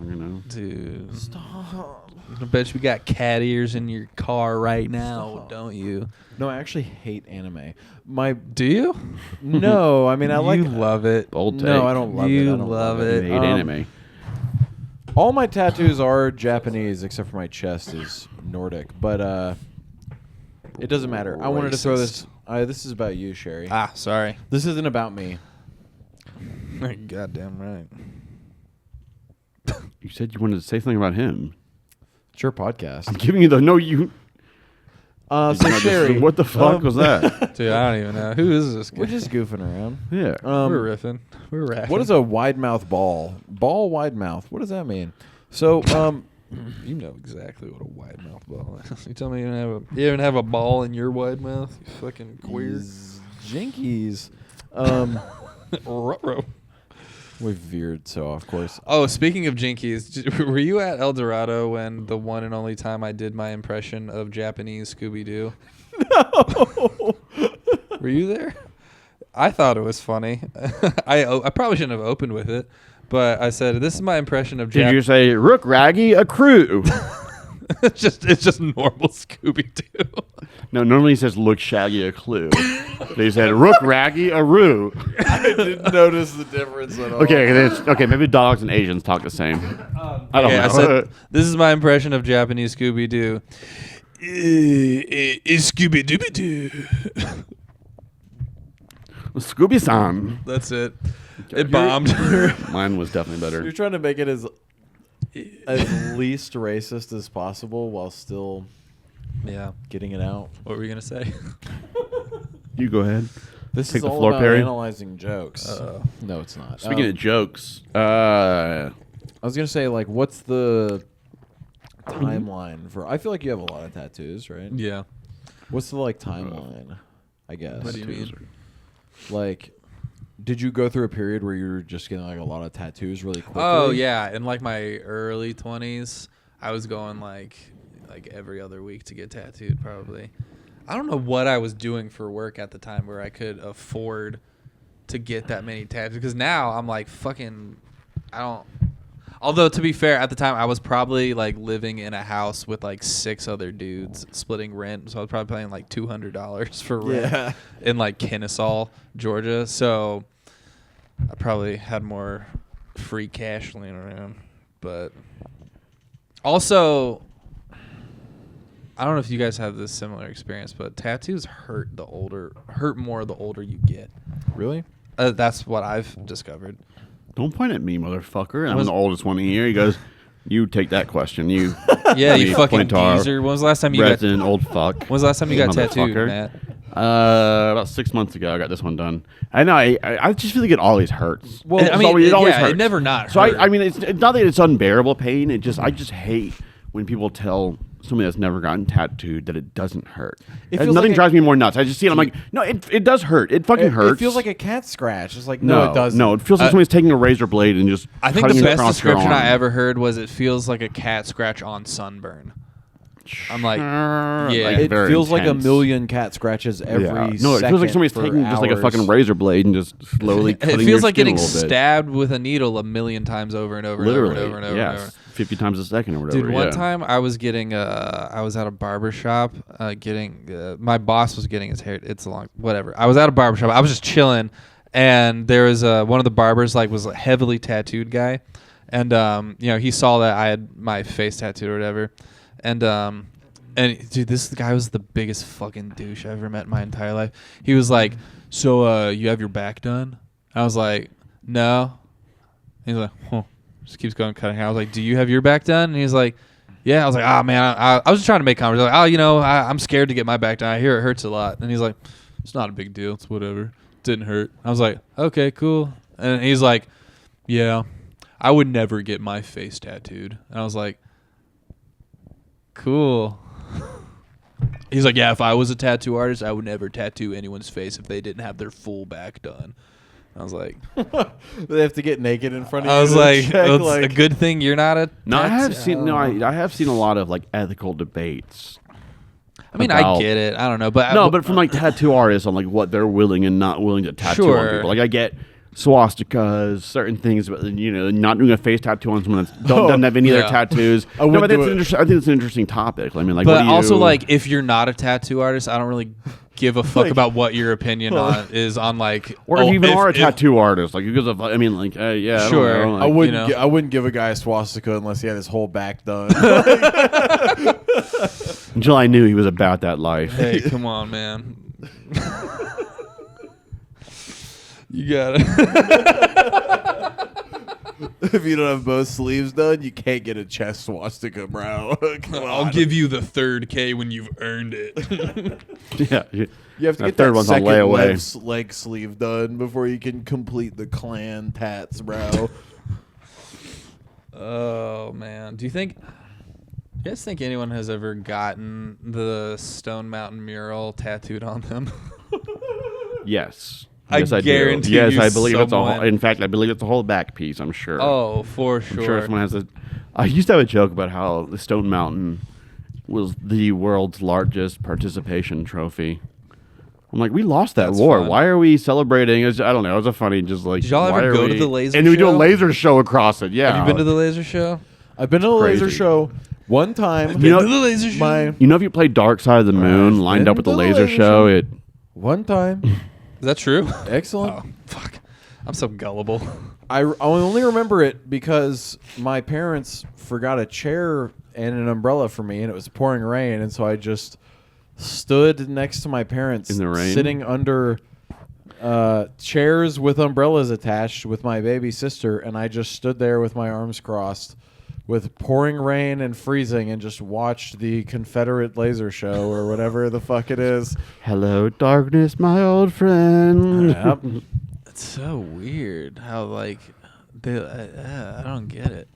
S3: you know.
S5: Dude. Stop. I bet you we got cat ears in your car right now, don't you?
S1: No, I actually hate anime. My
S5: Do you?
S1: no, I mean I like.
S5: You love it.
S3: Bold
S1: No,
S3: take.
S1: I don't love it.
S5: You
S1: I don't
S5: love
S3: You
S5: it.
S3: hate anime.
S1: All my tattoos are Japanese except for my chest is Nordic, but it doesn't matter. I wanted to throw this. This is about you, Sherry.
S5: Ah, sorry.
S1: This isn't about me.
S5: Goddamn right.
S3: You said you wanted to say something about him.
S1: It's your podcast.
S3: I'm giving you the no. You.
S1: So
S3: Did you not just-
S1: Sherry,
S3: what the fuck was that?
S5: Dude, I don't even know. Who is this guy?
S1: we're just goofing around.
S3: Yeah.
S5: We're riffing. We're rapping.
S1: What is a wide mouth ball? Ball wide mouth. What does that mean? So
S5: You know exactly what a wide mouth ball is. You tell me you even have a ball in your wide mouth? You fucking queer.
S1: Jinkies.
S5: Ruh-roh.
S1: We veered so off course.
S5: Oh, speaking of Jinkies, were you at El Dorado when the one and only time I did my impression of Japanese Scooby-Doo? No. Were you there? I thought it was funny. I probably shouldn't have opened with it, but I said, "This is my impression of
S3: Did you say Rook Raggy a crew?
S5: it's just normal Scooby-Doo.
S3: No, normally he says look Shaggy a clue. They said Rook Raggy a roo.
S1: I didn't notice the difference at all.
S3: Okay, maybe dogs and Asians talk the same. I don't
S5: Okay,
S3: know.
S5: I said, "This is my impression of Japanese Scooby-Doo." Is Scooby-Dooby-Doo.
S3: Scooby-san.
S5: That's it. It bombed.
S3: Mine was definitely better.
S1: You're trying to make it as least racist as possible while still
S5: Yeah.
S1: getting it out.
S5: What were you gonna say?
S3: You go ahead.
S1: This
S3: Take
S1: is
S3: the
S1: all
S3: floor,
S1: about
S3: Perry.
S1: analyzing jokes. No, it's not.
S3: Speaking of jokes,
S1: I was gonna say, like, what's the timeline for? I feel like you have a lot of tattoos, right?
S5: Yeah.
S1: What's the timeline? I guess.
S5: What do you mean?
S1: Like, did you go through a period where you were just getting a lot of tattoos really quickly?
S5: Oh yeah, in my early 20s, I was going like every other week to get tattooed. Probably. I don't know what I was doing for work at the time where I could afford to get that many tattoos. Because now I'm like fucking. I don't. Although to be fair, at the time I was probably living in a house with 6 other dudes splitting rent, so I was probably paying $200 for rent in Kennesaw, Georgia. So I probably had more free cash laying around. But also, I don't know if you guys have this similar experience, but tattoos hurt more the older you get.
S1: Really?
S5: That's what I've discovered.
S3: Don't point at me, motherfucker. And I'm the oldest one here. He goes, you take that question. You.
S5: Yeah, you fucking
S3: point to our
S5: geezer. When was the last time you got?
S3: resident old fuck.
S5: When was the last time you got tattooed,
S3: Motherfucker.
S5: Matt?
S3: About 6 months ago, I got this one done. I know. I just feel like it always hurts.
S5: Well,
S3: It
S5: I mean,
S3: always
S5: yeah,
S3: hurts.
S5: it never not
S3: So
S5: hurt.
S3: I mean, it's not that it's unbearable pain. I just hate when people tell somebody that's never gotten tattooed that it doesn't hurt.
S1: It feels
S3: Nothing
S1: like
S3: drives me more nuts. I just see it. I'm like, no, it does hurt. It fucking hurts.
S1: It feels like a cat scratch. It's like, no, it doesn't.
S3: No, it feels like somebody's taking a razor blade and just.
S5: I think
S3: cutting
S5: the
S3: it
S5: best
S3: across your
S5: description I
S3: arm.
S5: ever heard was it feels like a cat scratch on sunburn. I'm like, yeah.
S1: It
S3: very
S1: feels like a
S3: intense.
S1: million cat scratches every
S3: No, it
S1: second
S3: feels like somebody's
S1: for
S3: taking just like a
S1: hours.
S3: fucking razor blade and just slowly
S5: It
S3: cutting your
S5: feels like
S3: skin a
S5: getting
S3: little bit.
S5: stabbed with a needle a million times over and over
S3: Literally,
S5: and over and over and over. And over.
S3: 50 times a second or whatever.
S5: Dude, one
S3: yeah.
S5: time I was getting I was at a barber shop getting my boss was getting his hair. It's a long whatever. I was at a barber shop. I was just chilling, and there was one of the barbers was a heavily tattooed guy, and he saw that I had my face tattooed or whatever, and dude, this guy was the biggest fucking douche I ever met in my entire life. He was like, "So you have your back done?" I was like, "No." He's like, "Huh." Just keeps going cutting hair. I was like, "Do you have your back done?" And he's like, "Yeah." I was like, "Ah, man." I was just trying to make conversation. Like, I'm scared to get my back done. I hear it hurts a lot. And he's like, "It's not a big deal. It's whatever. Didn't hurt." I was like, "Okay, cool." And he's like, "Yeah, I would never get my face tattooed." And I was like, "Cool." He's like, "Yeah, if I was a tattoo artist, I would never tattoo anyone's face if they didn't have their full back done." I was like,
S1: They have to get naked in front of you.
S5: I was
S1: to
S5: like,
S1: check,
S5: "It's a good thing you're not a."
S3: No, I have seen.
S5: tattoo-"
S3: I have seen a lot of like ethical debates.
S5: I mean,
S3: about-
S5: I get it. I don't know, but
S3: No, but from like tattoo artists on like what they're willing and not willing to tattoo on
S5: Sure.
S3: people. Like I get swastikas, certain things, but not doing a face tattoo on someone that doesn't have any
S5: yeah.
S3: other tattoos.
S1: I wouldn't do it.
S3: I think it's an interesting topic. I mean, like,
S5: but
S3: what do
S5: also
S3: you,
S5: like if you're not a tattoo artist, I don't really give a fuck about what your opinion is on like.
S3: or if you even are a tattoo artist, like because of, I mean, like, yeah, I
S5: Sure.
S3: don't know,
S1: I
S3: like,
S1: wouldn't.
S5: you know.
S1: I wouldn't give a guy a swastika unless he had his whole back done.
S3: until I knew he was about that life.
S5: Hey, come on, man. You got it.
S1: If you don't have both sleeves done, you can't get a chest swastika, bro. Come
S5: I'll
S1: on.
S5: give you the third K when you've earned it.
S3: Yeah,
S1: You have to
S3: that
S1: get
S3: third
S1: that
S3: one's on
S1: second
S3: layaway.
S1: leg sleeve done before you can complete the clan tats, bro.
S5: Oh man, do you guys think anyone has ever gotten the Stone Mountain mural tattooed on them?
S3: Yes.
S5: I
S3: Yes, I
S5: guarantee
S3: do. Yes,
S5: you
S3: I believe it's a whole.
S5: someone-
S3: In fact, I believe it's a whole back piece. I'm sure.
S5: Oh, for
S3: I'm
S5: sure.
S3: sure someone has a. I used to have a joke about how the Stone Mountain was the world's largest participation trophy. I'm like, we lost that
S5: That's
S3: war.
S5: fun.
S3: Why are we celebrating? I don't know. It was a funny, just like.
S5: Did y'all
S3: why
S5: ever
S3: are
S5: go to
S3: we-
S5: the laser
S3: And we do a
S5: show?
S3: laser show across it. Yeah.
S5: Have you been to the laser show?
S1: I've been to a laser
S3: Crazy.
S1: show one time.
S3: You know-
S5: Been to the laser show?
S1: my
S3: You know, if you play Dark Side of the Moon
S1: I've
S3: lined
S1: been
S3: up with the
S1: to the
S3: laser
S1: laser
S3: show,
S1: show.
S3: it.
S1: one time.
S5: Is that true?
S1: Excellent.
S5: Oh, fuck. I'm so gullible.
S1: I only remember it because my parents forgot a chair and an umbrella for me, and it was pouring rain, and so I just stood next to my parents
S3: In the rain?
S1: sitting under chairs with umbrellas attached with my baby sister, and I just stood there with my arms crossed with pouring rain and freezing and just watched the Confederate laser show or whatever the fuck it is.
S3: Hello, darkness, my old friend.
S1: Yep.
S5: It's so weird how like I don't get it.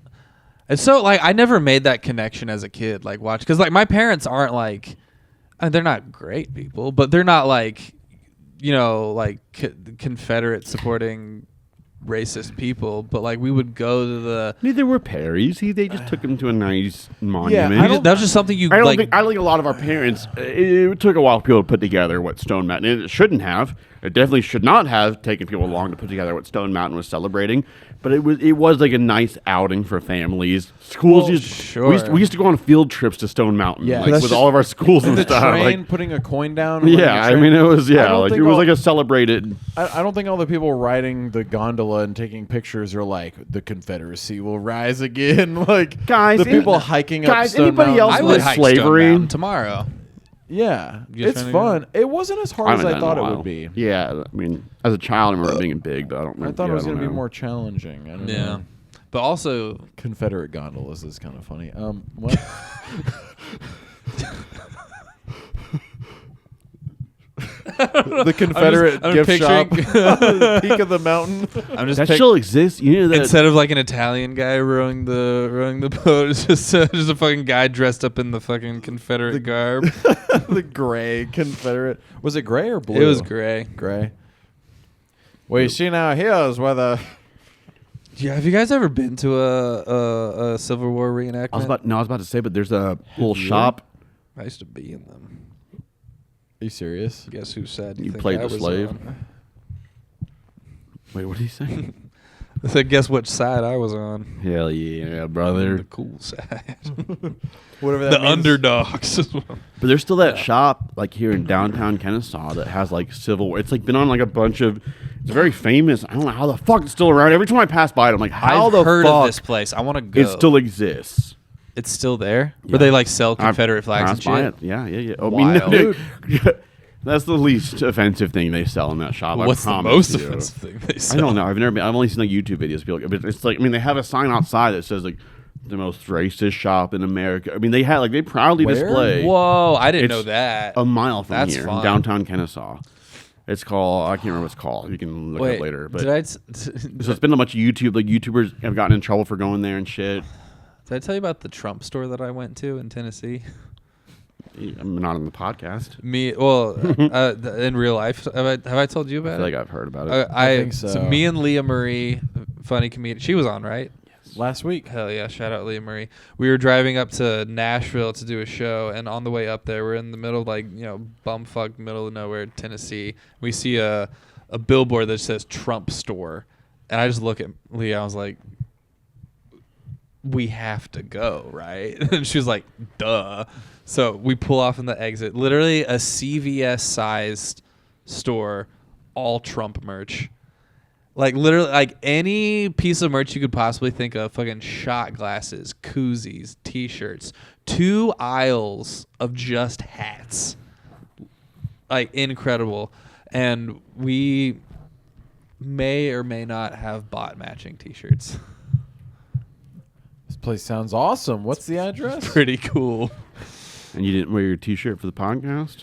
S5: It's so like I never made that connection as a kid. Like watch because like my parents aren't like they're not great people, but they're not like like Confederate supporting racist people. But like we would go to the
S3: Neither were Perry's. They just took him to a nice monument.
S1: I don't-
S5: that was just something you
S3: I don't
S5: like.
S3: think a lot of our parents. It took a while for people to put together what Stone Mountain. And it shouldn't have. It definitely should not have taken people long to put together what Stone Mountain was celebrating. But it was like a nice outing for families. Schools
S5: Well, sure.
S3: we used to go on field trips to Stone Mountain,
S1: Yeah.
S3: like
S1: That's
S3: with
S1: just-
S3: all of our schools and
S1: the
S3: stuff.
S1: train
S3: Like,
S1: putting a coin down. and letting
S3: yeah,
S1: the
S3: I
S1: train-
S3: mean it was
S1: I
S3: like
S1: don't
S3: it
S1: think
S3: was
S1: all-
S3: like a celebrated.
S1: I don't think all the people riding the gondola and taking pictures are like the Confederacy will rise again. Like
S3: Guys,
S1: the people hiking up
S3: guys,
S1: Stone
S3: anybody
S1: Mountain.
S3: else
S5: I
S3: with
S5: would hike Stone
S3: slavery?
S5: Mountain tomorrow.
S1: Yeah,
S5: You guys
S1: it's
S5: trying to go?
S1: fun. It wasn't as hard as I thought it would be.
S3: Yeah, I mean, as a child, I remember it being big, but I don't.
S1: I thought
S3: yeah,
S1: it was
S3: I don't
S1: going to be
S3: know.
S1: more challenging. I don't know.
S5: But also,
S1: Confederate gondolas is kind of funny. What? The Confederate
S5: I'm
S1: gift
S5: picturing-
S1: shop on the peak of the mountain.
S5: I'm just
S3: That still exists. You know that.
S5: instead of like an Italian guy rowing the boat, it's just a fucking guy dressed up in the fucking Confederate garb.
S1: The gray Confederate. Was it gray or blue?
S5: It was gray.
S1: Gray. Well, you see now, here's where the...
S5: Yeah, have you guys ever been to a Civil War reenactment?
S3: I was about to say, but there's a little
S1: you?
S3: shop.
S5: I used to be in them.
S1: Are you serious?
S5: Guess who said
S3: You
S5: think
S3: played
S5: I
S3: the
S5: was
S3: slave?
S5: on?
S3: Wait, what did he say?
S5: I said, guess which side I was on?
S3: Hell yeah,
S5: The
S3: brother.
S5: cool side.
S1: Whatever that
S5: The
S1: means.
S5: underdogs.
S3: But there's still that shop like here in downtown Kennesaw that has like Civil War. It's like been on like a bunch of. It's very famous. I don't know how the fuck it's still around. Every time I pass by it, I'm like, how
S5: I've
S3: the
S5: heard
S3: fuck
S5: of this place. I want to go.
S3: it still exists?
S5: It's still there?
S3: Yeah.
S5: Where they like sell
S3: I've
S5: Confederate flags and
S3: passed by
S5: shit?
S3: it. Yeah. Oh,
S5: Wild.
S3: dude, that's the least offensive thing they sell in that shop.
S5: What's
S3: I
S5: the
S3: promise
S5: most
S3: you.
S5: offensive thing they
S3: I
S5: sell?
S3: don't know. I've only seen like YouTube videos. People, but it's like, I mean, they have a sign outside that says like the most racist shop in America. I mean, they proudly
S1: Where?
S3: display
S5: Whoa, I didn't
S3: It's
S5: know that.
S3: a mile from
S5: That's
S3: here,
S5: fun.
S3: in downtown Kennesaw. It's called, I can't remember what it's called. You can look it up later. But
S5: did I
S3: so it's been a bunch of YouTube, like YouTubers have gotten in trouble for going there and shit.
S5: did I tell you about the Trump store that I went to in Tennessee?
S3: I'm not on the podcast.
S5: In real life, have I told you
S3: I
S5: about
S3: feel
S5: it?
S3: like I've heard about it.
S1: I think so.
S5: Me and Leah Marie, funny comedian. She was on, right?
S1: Last week.
S5: Hell yeah! Shout out Leah Marie. We were driving up to Nashville to do a show, and on the way up there, we're in the middle of bumfuck middle of nowhere, Tennessee. We see a billboard that says Trump store, and I just look at Leah. I was like, "We have to go, right?" And she was like, "Duh." So we pull off in the exit. Literally a CVS-sized store, all Trump merch. Like literally, like any piece of merch you could possibly think of, fucking shot glasses, koozies, T-shirts, 2 aisles of just hats, like incredible. And we may or may not have bought matching T-shirts.
S1: This place sounds awesome. What's the address?
S5: Pretty cool.
S3: And you didn't wear your T-shirt for the podcast?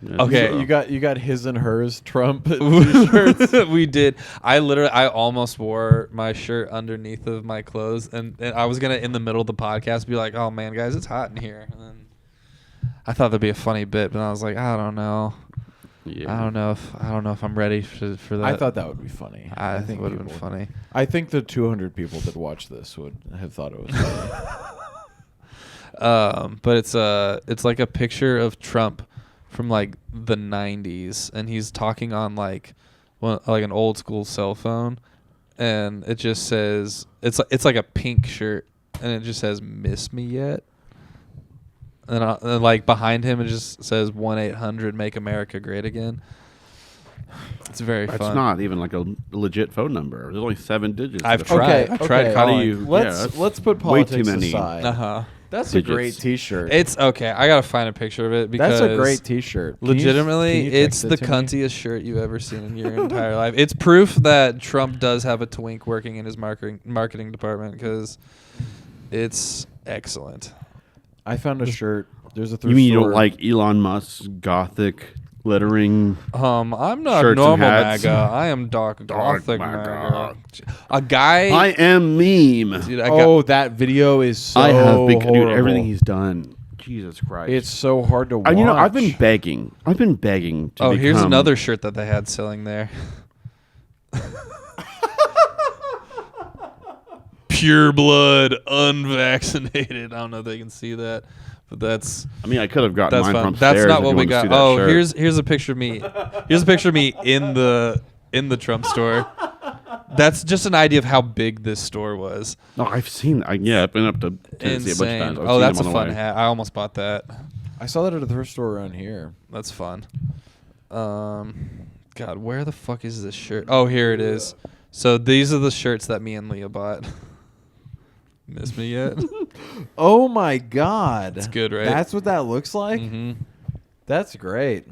S3: That's
S5: Okay.
S1: You got his and hers Trump t-shirts.
S5: We did. I almost wore my shirt underneath of my clothes, and I was gonna in the middle of the podcast be like, "Oh man, guys, it's hot in here." And then I thought that'd be a funny bit, but I was like, I don't know.
S3: Yeah.
S5: I don't know if I'm ready for that.
S1: I thought that would be funny.
S5: I think it would have been
S1: people-
S5: funny.
S1: I think the 200 people that watch this would have thought it was funny.
S5: But it's like a picture of Trump from like the 90s, and he's talking on like an old school cell phone, and it just says it's like a pink shirt, and it just says "Miss me yet?" And like behind him it just says 1-800 Make America Great Again. It's very
S3: That's
S5: fun.
S3: not even like a legit phone number. There's only 7 digits.
S5: I've
S3: to the
S5: tried.
S3: phone.
S5: I've tried
S3: How do
S5: calling.
S3: you?
S1: Let's put
S3: way too
S1: politics
S3: many.
S1: aside. That's
S3: digits.
S1: a great T-shirt.
S5: It's okay. I gotta find a picture of it because
S1: That's a great T-shirt. Can you-
S5: legitimately,
S1: can you
S5: it's
S1: text
S5: the
S1: it to me?
S5: cuntiest shirt you've ever seen in your entire life. It's proof that Trump does have a twink working in his marketing department because it's excellent.
S1: I found a shirt. There's a thrift
S3: You mean you
S1: store.
S3: don't like Elon Musk's gothic lettering?
S5: I'm not
S3: Shirts and
S5: normal
S3: hats.
S5: MAGA. I am dark gothic
S3: MAGA.
S5: MAGA. A guy.
S3: I am meme.
S5: Dude,
S1: that video is so
S3: I have big dude,
S1: horrible.
S3: everything he's done. Jesus Christ.
S1: It's so hard to watch.
S3: And I've been begging. I've been begging to
S5: here's
S3: become-
S5: another shirt that they had selling there. Pure blood, unvaccinated. I don't know if they can see that, but that's
S3: I mean, I could have gotten mine
S5: fun.
S3: from
S5: That's
S3: upstairs
S5: not
S3: if
S5: what
S3: you
S5: we
S3: wanted to
S5: got.
S3: see that
S5: Oh,
S3: shirt.
S5: here's a picture of me. Here's a picture of me in the Trump store. That's just an idea of how big this store was.
S3: No, I've seen. I've been up to Tennessee a bunch of
S5: Insane.
S3: times. I've
S5: Oh,
S3: seen
S5: that's a
S3: them on the
S5: fun
S3: way.
S5: hat. I almost bought that.
S1: I saw that at a thrift store around here.
S5: That's fun. God, where the fuck is this shirt? Oh, here it is. So these are the shirts that me and Leah bought. Miss me yet?
S1: Oh my God.
S5: It's good, right?
S1: That's what that looks like?
S5: Mm-hmm.
S1: That's great.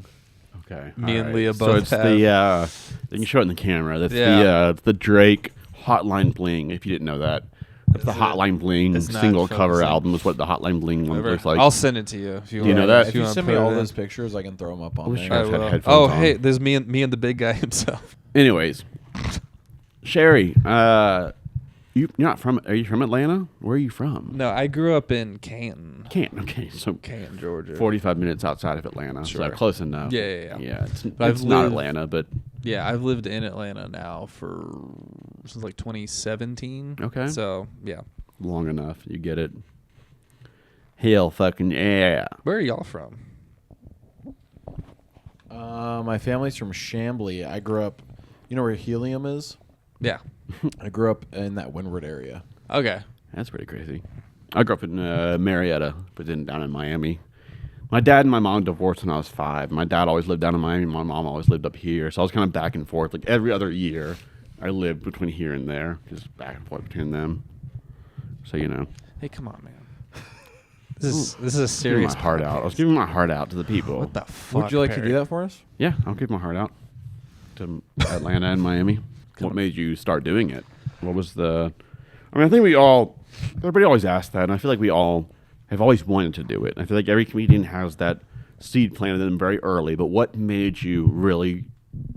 S3: Okay.
S5: Me
S3: all
S5: and Leah
S3: So
S5: both
S3: it's
S5: have.
S3: the you can show it in the camera. That's the Drake Hotline Bling. If you didn't know that, that's the Hotline Bling
S5: it's not
S3: single cover
S5: focusing.
S3: album. Is what the Hotline Bling one
S5: Whatever.
S3: looks like.
S5: I'll send it to you if you
S3: Do you
S5: want.
S3: know that?
S1: If you
S5: wanna
S1: send me
S5: put
S1: all
S5: it in.
S1: those pictures, I can throw them up on
S3: wish
S1: there.
S3: I had
S5: will.
S3: headphones
S5: Oh,
S3: on.
S5: hey, there's me and the big guy himself.
S3: Anyways, Sherry, you're not from? Are you from Atlanta? Where are you from?
S5: No, I grew up in Canton,
S3: Canton. Okay, so
S5: Canton, Georgia.
S3: 45 minutes outside of Atlanta. So
S5: Sure.
S3: close enough.
S5: Yeah.
S3: Yeah, it's
S5: I've
S3: not
S5: lived-
S3: Atlanta, but
S5: Yeah, I've lived in Atlanta now since like 2017.
S3: Okay.
S5: So yeah,
S3: long enough. You get it. Hell fucking yeah.
S5: where are y'all from?
S1: My family's from Chambly. I grew up. You know where Helium is?
S5: Yeah.
S1: I grew up in that Windward area.
S5: Okay.
S3: That's pretty crazy. I grew up in Marietta, but then down in Miami. My dad and my mom divorced when I was 5. My dad always lived down in Miami. My mom always lived up here. So I was kind of back and forth. Like every other year, I lived between here and there, just back and forth between them. So, you know.
S5: Hey, come on, man. This is a
S3: Giving
S5: serious
S3: my heart out. I was giving my heart out to the people.
S5: What the fuck?
S1: Would you like to
S5: Perry?
S1: do that for us?
S3: Yeah, I'll give my heart out to Atlanta and Miami. What made you start doing it? What was the... I mean, I think everybody always asks that, and I feel like we all have always wanted to do it. I feel like every comedian has that seed planted in them very early, but what made you really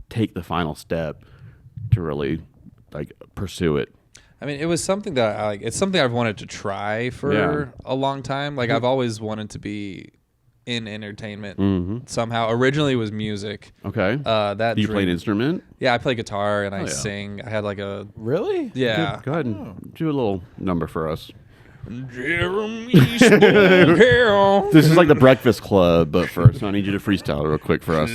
S3: take the final step to really, like, pursue it?
S5: I mean, it was something that I like. It's something I've wanted to try for a long time. Like I've always wanted to be in entertainment somehow. Originally, it was music.
S3: Okay.
S5: That
S3: Do you play an instrument?
S5: Yeah, I play guitar and I
S3: yeah.
S5: sing. I had like a
S1: Really?
S5: yeah.
S3: Go ahead and do a little number for us.
S5: Jeremy Spookhill.
S3: This is like the Breakfast Club, but first, I need you to freestyle real quick for us.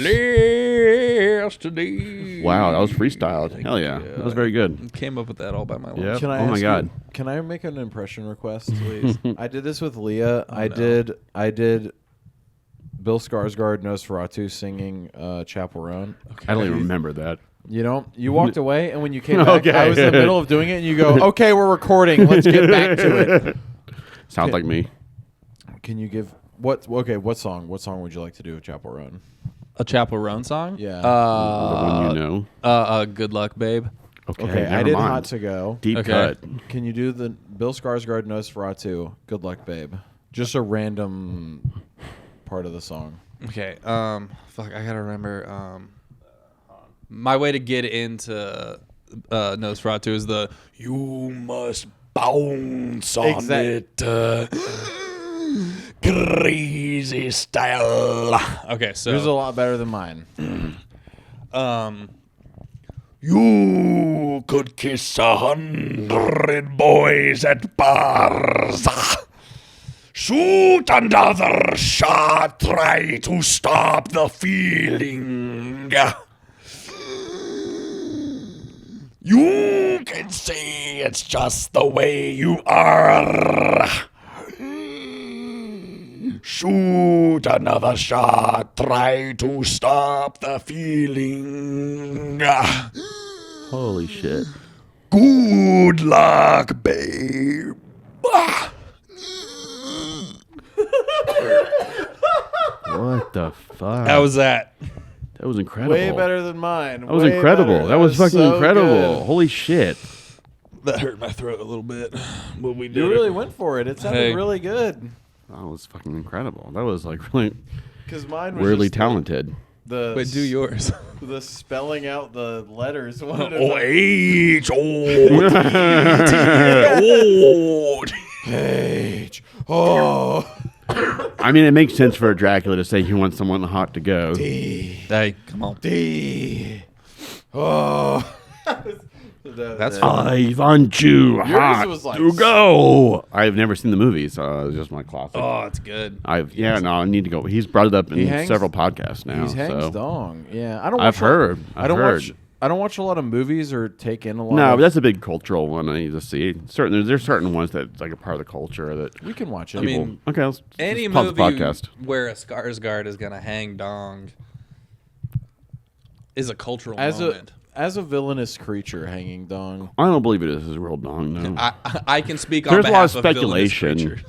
S5: Yesterday.
S3: Wow, that was freestyled. Hell yeah. That was very good.
S5: Came up with that all by my lunch.
S3: Yep.
S1: Can I
S3: Oh my
S1: ask
S3: God.
S1: you- can I make an impression request, please? I did this with Leah. I did Bill Skarsgård, Nosferatu singing Chappell Roan.
S3: I don't even remember that.
S1: You know, you walked away, and when you came back,
S3: Okay.
S1: I was in the middle of doing it, and you go, "Okay, we're recording. Let's get back to it."
S3: Sounds like me.
S1: Can you give what? Okay, what song? What song would you like to do with Chappell Roan?
S5: A Chappell Roan song?
S1: Yeah.
S3: The one you know.
S5: Good Luck, Babe.
S3: Okay,
S1: Okay, I
S3: never
S1: did
S3: mind.
S1: Hot to Go.
S3: Deep
S5: Okay.
S3: cut.
S1: Can you do the Bill Skarsgård Nosferatu? Good luck, babe. Just a random part of the song.
S5: Okay. Fuck, I gotta remember. My way to get into Nosferatu is the
S2: You must bounce on
S1: Exact-
S2: it. Crazy style.
S5: okay. So
S1: Yours is a lot better than mine.
S2: You could kiss 100 boys at bars. Shoot another shot, try to stop the feeling. You can say it's just the way you are. Shoot another shot, try to stop the feeling.
S3: Holy shit.
S2: Good luck, babe.
S3: What the fuck?
S5: how was that?
S3: That was incredible.
S1: Way better than mine.
S3: That was incredible. That was fucking incredible. Holy shit.
S5: That hurt my throat a little bit, but we did.
S1: You really went for it. It sounded
S5: Hey.
S1: really good.
S3: That was fucking incredible. That was like really
S1: Because mine was
S3: weirdly
S1: just
S3: talented.
S1: The
S5: Wait, do yours.
S1: the spelling out the letters. One at a
S2: Oh,
S1: time.
S2: H, O, T,
S1: H. Oh.
S3: I mean, it makes sense for Dracula to say he wants someone hot to go.
S5: Hey, come on.
S1: D. Oh.
S5: That's
S3: I want you hot
S1: was like-
S3: to go. I've never seen the movie, so it's just my classic.
S5: Oh, it's good.
S3: I need to go. He's brought it up in
S1: hangs-
S3: several podcasts now.
S1: He hangs
S3: so.
S1: dong. Yeah, I don't.
S3: I've
S1: watch a-
S3: heard.
S1: I don't
S3: I've
S1: watch.
S3: heard.
S1: I don't watch a lot of movies or take in a lot.
S3: No,
S1: of,
S3: but that's a big cultural one. I need to see. There's certain ones that's like a part of the culture that
S1: we can watch it.
S5: I mean,
S3: okay. Let's
S5: Any
S3: pause the
S5: movie
S3: podcast.
S5: where a Skarsgård is gonna hang dong is a cultural
S1: as
S5: moment.
S1: a villainous creature hanging dong.
S3: I don't believe it is his real dong. No.
S5: I can speak on
S3: There's a lot
S5: behalf
S3: of
S5: of villainous
S3: speculation.
S5: creatures.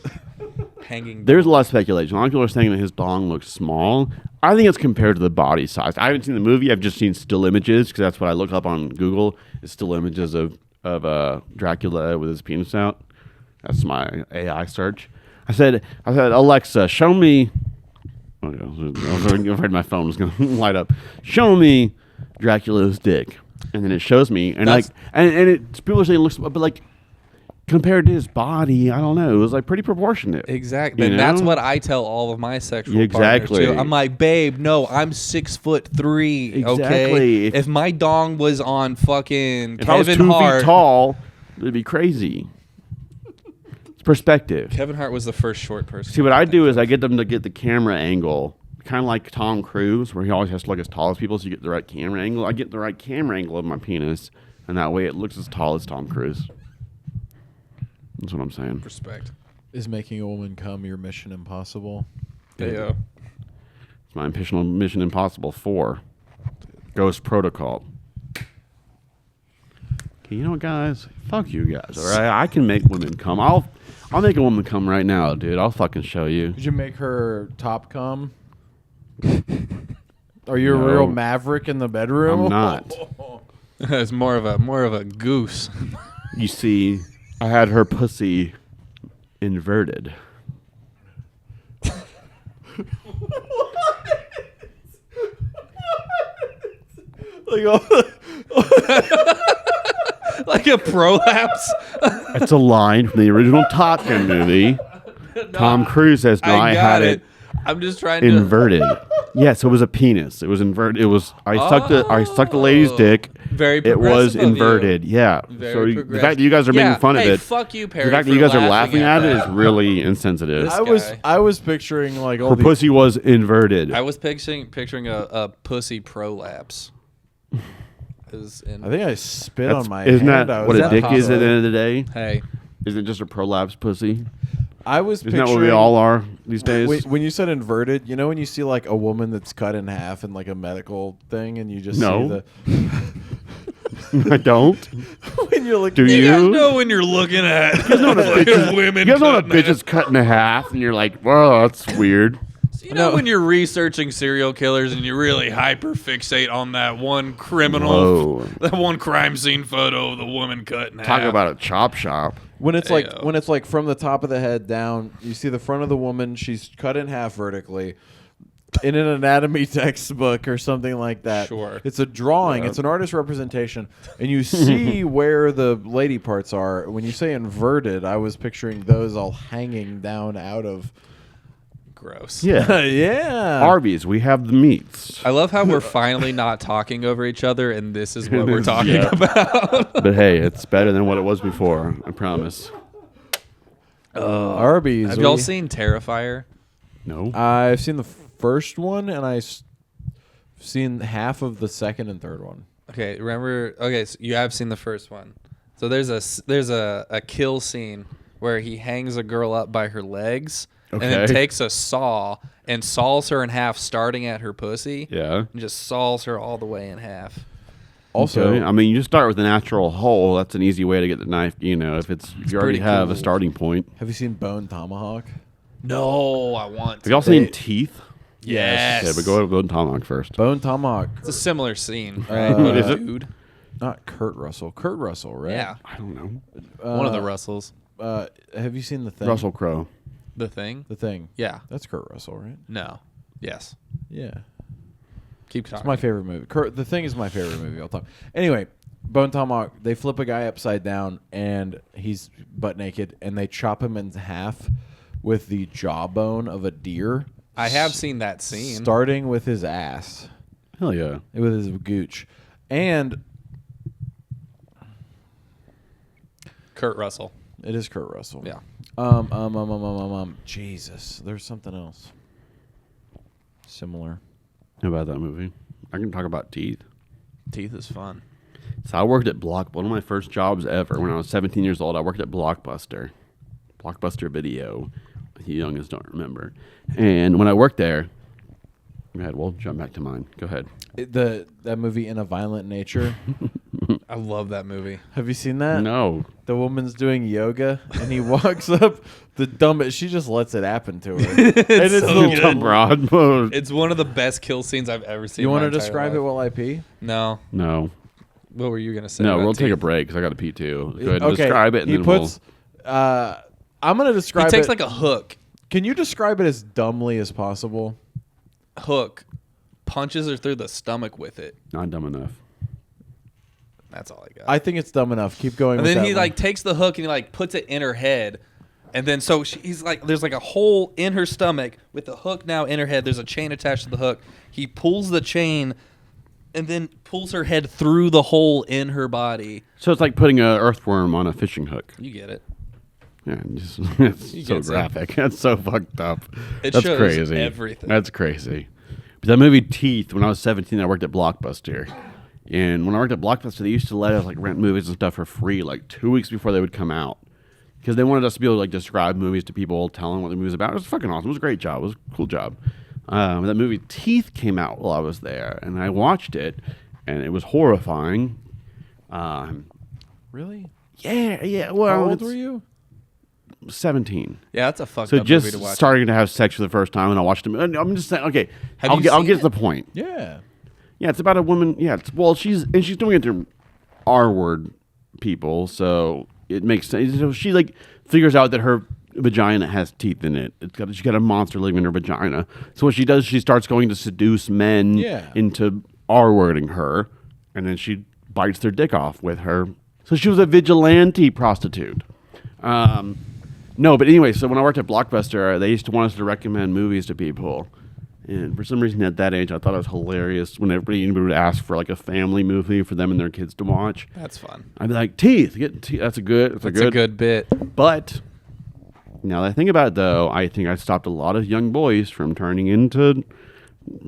S5: hanging.
S3: There's a
S5: dong.
S3: lot of speculation. A lot of people are saying that his dong looks small. I think it's compared to the body size. I haven't seen the movie. I've just seen still images because that's what I look up on Google. Is still images of Dracula with his penis out. That's my AI search. I said, Alexa, show me. Oh, yeah, I was afraid my phone was going to light up. Show me Dracula's dick, and then it shows me, and people are saying it looks, but like compared to his body, I don't know. It was like pretty proportionate.
S5: Exactly. And that's what I tell all of my sexual
S3: Exactly.
S5: partners too. I'm like, babe, no, I'm 6'3".
S3: Exactly.
S5: Okay. If my dong was on fucking
S3: If I was 2
S5: Kevin Hart,
S3: feet tall, it'd be crazy. It's perspective.
S5: Kevin Hart was the first short person.
S3: See, what I do is I get them to get the camera angle, kind of like Tom Cruise, where he always has to look as tall as people, so you get the right camera angle. I get the right camera angle of my penis, and that way it looks as tall as Tom Cruise. That's what I'm saying.
S5: Respect.
S1: Is making a woman come your mission impossible?
S5: Yeah.
S3: It's my Mission Impossible 4. Ghost Protocol. Okay, you know what, guys? Fuck you guys, all right? I can make women come. I'll make a woman come right now, dude. I'll fucking show you.
S1: Did you make her top come? Are you
S3: No.
S1: a real maverick in the bedroom?
S3: I'm not.
S5: It's more of a goose.
S3: You see, I had her pussy inverted.
S5: Like a prolapse.
S3: It's a line from the original Top Gun movie. Tom Cruise says, "No, I had it
S5: I'm just trying
S3: inverted." Yes, it was a penis. It was inverted. It was. I sucked the lady's dick.
S5: Very
S3: It was
S5: progressive of you.
S3: inverted. Yeah.
S5: Very
S3: So the
S5: progressive.
S3: fact that you guys are making fun of
S5: hey,
S3: it,
S5: fuck you,
S3: the
S5: Perry.
S3: fact that
S5: for
S3: you guys are laughing at it is
S5: that.
S3: really insensitive.
S5: This
S1: I
S5: guy.
S1: was picturing like all
S3: Her
S1: the
S3: pussy was inverted.
S5: I was picturing a pussy prolapse.
S1: I think I spit on my
S3: Isn't
S1: hand.
S3: that
S1: I
S3: what
S1: was
S3: a dick is at the
S1: possible.
S3: end of the day?
S5: Hey,
S3: Isn't it just a prolapse pussy?
S1: I was
S3: Isn't
S1: picturing
S3: that what we all are these days?
S1: Wait, when you said inverted, you know when you see like a woman that's cut in half in like a medical thing, and you just
S3: No.
S1: see
S3: I don't.
S1: the when you're like,
S3: Do
S5: you guys
S3: you?
S5: know when you're looking at women.
S3: You guys know when a
S5: cutting
S3: bitch is cut in half, and you're like, "Whoa, that's weird."
S5: You know when you're researching serial killers and you really hyper fixate on that one criminal,
S3: Whoa.
S5: that one crime scene photo of the woman cut in half.
S3: Talk about a chop shop.
S1: when it's
S5: Ayo.
S1: like from the top of the head down, you see the front of the woman. She's cut in half vertically. In an anatomy textbook or something like that.
S5: Sure.
S1: It's a drawing.
S3: Yeah.
S1: It's an artist representation. And you see where the lady parts are. When you say inverted, I was picturing those all hanging down out of...
S5: Gross.
S3: Yeah.
S1: yeah.
S3: Arby's, we have the meats.
S5: I love how we're finally not talking over each other, and this is what we're
S3: is,
S5: talking
S3: yeah.
S5: about.
S3: But hey, it's better than what it was before. I promise.
S1: Arby's.
S5: Have y'all seen Terrifier?
S3: No.
S1: I've seen the first one, and I've seen half of the second and third one.
S5: Okay, remember? Okay, so you have seen the first one. So there's a kill scene where he hangs a girl up by her legs, and then
S3: Okay.
S5: takes a saw and saws her in half, starting at her pussy.
S3: Yeah.
S5: And just saws her all the way in half.
S1: Also,
S3: Okay. I mean, you start with a natural hole. That's an easy way to get the knife. You know, if you already
S5: pretty
S3: have a
S5: cool.
S3: starting point.
S1: have you seen Bone Tomahawk?
S5: No, I want
S3: Have y'all
S5: to.
S3: seen Teeth?
S5: Yes.
S3: Okay, but go to Tomahawk first.
S1: Bone Tomahawk.
S5: It's a similar scene, right?
S1: What
S5: With
S3: is
S5: a
S3: it?
S5: dude.
S1: Not Kurt Russell. Kurt Russell, right?
S5: Yeah.
S3: I don't know.
S5: One of the Russells.
S1: Have you seen The Thing?
S3: Russell Crowe.
S5: The Thing?
S1: The Thing.
S5: Yeah.
S1: That's Kurt Russell, right?
S5: No. Yes.
S1: Yeah.
S5: Keep
S1: It's
S5: talking.
S1: my favorite movie. The Thing is my favorite movie all time. Anyway, Bone Tomahawk, they flip a guy upside down, and he's butt naked, and they chop him in half with the jawbone of a deer.
S5: I have seen that scene.
S1: Starting with his ass.
S3: Hell yeah.
S1: With his gooch. And
S5: Kurt Russell.
S1: it is Kurt Russell.
S5: Yeah.
S1: Jesus. There's something else. Similar.
S3: How about that movie? I can talk about Teeth.
S5: Teeth is fun.
S3: So I worked at one of my first jobs ever. When I was 17 years old, I worked at Blockbuster Video. You youngins don't remember. And when I worked there, go ahead. We'll jump back to mine. Go ahead.
S1: That movie In a Violent Nature.
S5: I love that movie.
S1: Have you seen that?
S3: No.
S1: The woman's doing yoga and he walks up. The dumbest. She just lets it happen to her. And it's
S5: so
S1: the
S5: good.
S3: Dumb broad mode.
S5: It's one of the best kill scenes I've ever seen.
S1: You
S5: want
S1: to describe it while I pee?
S5: No.
S3: No.
S5: What were you gonna say?
S3: No,
S5: about
S3: we'll take a
S5: teeth?
S3: break because I got to pee too. Go ahead and
S1: Okay,
S3: describe it. And
S1: he
S3: then
S1: puts. I'm gonna describe
S5: He takes
S1: it.
S5: like a hook.
S1: Can you describe it as dumbly as possible?
S5: Hook. Punches her through the stomach with it.
S3: Not dumb enough.
S5: That's all I got.
S1: I think it's dumb enough. Keep going.
S5: And
S1: with
S5: then
S1: that
S5: he
S1: one.
S5: like takes the hook and he like puts it in her head. And then so he's like, there's like a hole in her stomach with the hook now in her head. There's a chain attached to the hook. He pulls the chain and then pulls her head through the hole in her body.
S3: So it's like putting an earthworm on a fishing hook.
S5: You get it.
S3: Yeah, just, it's so
S5: get it.
S3: graphic. That's so fucked up.
S5: It
S3: That's
S5: shows
S3: crazy.
S5: everything.
S3: That's crazy. But that movie Teeth, when I was 17, I worked at Blockbuster. And when I worked at Blockbuster, they used to let us like rent movies and stuff for free like 2 weeks before they would come out. Because they wanted us to be able to like describe movies to people, tell them what the movie was about. It was fucking awesome. It was a great job. It was a cool job. That movie Teeth came out while I was there. And I watched it. And it was horrifying.
S1: Really?
S3: Yeah. Well,
S1: How old were you?
S3: 17.
S5: Yeah, that's a fucked
S3: So
S5: up movie to
S3: just
S5: watch.
S3: starting to have sex for the first time, and I watched it. I'm just saying, okay,
S5: Have
S3: I'll
S5: you
S3: get
S5: seen
S3: to
S5: it?
S3: the point.
S1: Yeah.
S3: Yeah, it's about a woman. Yeah, she's doing it to R-word people, so it makes sense. So she like figures out that her vagina has teeth in it. She's got a monster living in her vagina. So what she does, she starts going to seduce men into R-wording her, and then she bites their dick off with her. So she was a vigilante prostitute. No, but anyway, so when I worked at Blockbuster, they used to want us to recommend movies to people. And for some reason at that age, I thought it was hilarious when anybody would ask for like a family movie for them and their kids to watch.
S5: That's fun.
S3: I'd be like, Teeth. That's a good
S5: bit.
S3: But now that I think about it, though, I think I stopped a lot of young boys from turning into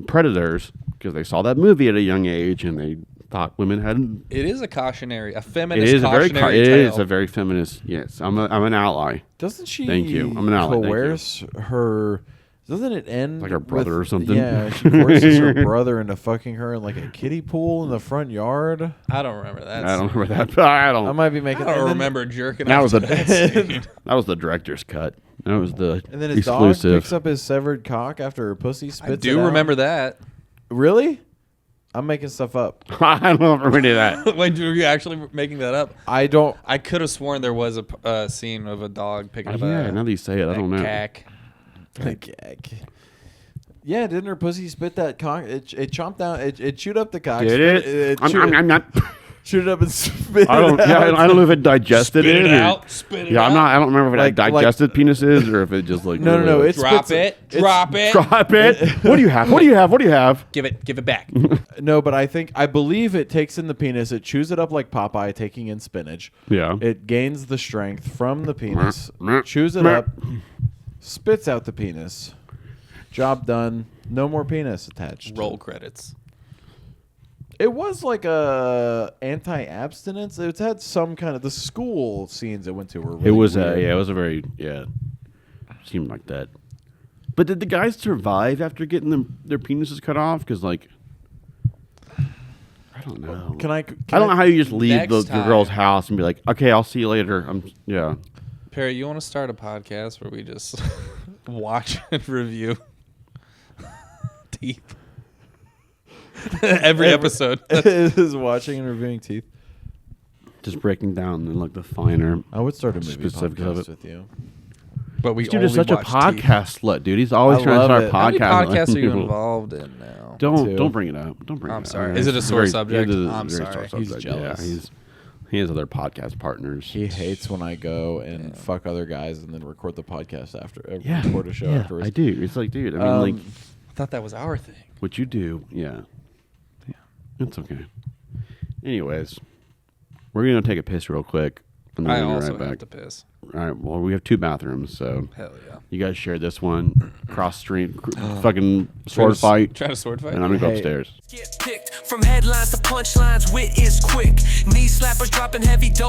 S3: predators because they saw that movie at a young age and they thought women had.
S5: It is a cautionary, a
S3: It
S5: feminist
S3: is
S5: cautionary
S3: it
S5: tale.
S3: is a very feminist. Yes, I'm an ally.
S1: Doesn't she?
S3: Thank you. I'm an ally. Thank you.
S1: Coerce her. Doesn't it end
S3: Like her brother or something?
S1: Yeah, she coerces her brother into fucking her in like a kiddie pool in the front yard.
S5: I don't remember that.
S3: I don't remember that. I
S1: I might be making.
S5: I don't
S1: and then-
S5: remember jerking
S3: That
S5: off
S3: was
S5: to
S3: the
S5: that scene.
S3: that was the director's cut. That was the
S1: And then his
S3: exclusive.
S1: dog picks up his severed cock after her pussy spits
S5: I
S1: it
S5: do
S1: out.
S5: remember that.
S1: Really? I'm making stuff up.
S3: I don't remember any of that.
S5: Wait, were you actually making that up?
S1: I don't.
S5: I could have sworn there was a scene of a dog picking up
S3: Yeah,
S5: a
S3: now that you say it, I don't know.
S5: cack.
S1: Yeah, didn't her pussy spit that cock? It chomped down. It chewed up the cock.
S3: Did
S1: spit
S3: it?
S1: chewed
S3: I'm not.
S1: Chewed it up and spit
S3: I don't.
S1: it
S3: Yeah,
S1: out.
S3: I don't know if it digested
S5: Spit
S3: it.
S5: it
S3: or-
S5: out. Spit it
S3: Yeah,
S5: out.
S3: I don't remember if it
S1: Like-
S3: had
S1: like-
S3: digested penises or if it just like.
S1: No,
S3: really-
S1: it
S5: Drop
S1: spits
S5: it.
S1: it's-
S5: Drop it.
S3: Drop it. What do you have? What do you have? What do you have?
S5: Give it back.
S1: No, but I believe it takes in the penis. It chews it up like Popeye taking in spinach.
S3: Yeah.
S1: It gains the strength from the penis,
S3: Meh.
S1: chews it
S3: Meh.
S1: up, spits out the penis. Job done. No more penis attached.
S5: Roll credits.
S1: It was like a anti-abstinence. It had some kind of the school scenes it went to were. Really
S3: It was
S1: weird.
S3: it was a very seemed like that. But did the guys survive after getting their penises cut off? Because like, I don't know.
S1: I
S3: don't know how you just leave
S5: Next
S3: the
S5: time.
S3: girl's house and be like, okay, I'll see you later. Yeah.
S5: Perry, you want to start a podcast where we just watch and review teeth? Every episode.
S1: is watching and reviewing teeth.
S3: Just breaking down and like the finer.
S1: I would start a movie
S3: Specifics of
S1: podcast
S3: it.
S1: with you.
S5: But we
S3: This dude is
S5: only
S3: such a
S5: watch teeth.
S3: podcast slut, dude. He's always
S1: I
S3: trying to
S1: love
S3: start
S1: it.
S3: a
S5: How many
S3: podcast.
S5: podcasts are you
S3: People-
S5: involved in now?
S1: Two.
S3: Don't bring it up. Don't bring it
S5: I'm
S3: up.
S5: sorry.
S3: Alright,
S5: Is it a
S3: it's
S5: sore
S3: very-
S5: subject?
S3: it is a
S5: I'm
S3: very
S5: sorry.
S3: sore
S5: He's
S3: subject.
S5: jealous.
S3: Yeah, he has other podcast partners.
S1: He hates when I go and fuck other guys and then record the podcast after.
S3: yeah,
S1: Record a show
S3: yeah,
S1: afterwards.
S3: I do. It's like, dude. I mean, like
S5: I thought that was our thing.
S3: what you do. Yeah, it's okay. Anyways, we're gonna take a piss real quick. And then
S5: I
S3: we'll be
S5: also
S3: right
S5: have
S3: back.
S5: to piss.
S3: All right. Well, we have 2 bathrooms, so
S5: Hell yeah.
S3: you guys share this one. Cross street, fucking sword fight,
S5: Trying to sword fight?
S3: and I'm gonna go
S1: Hey.
S3: upstairs.
S4: Get picked from headlines to punchlines, wit is quick. Knee slappers dropping heavy dose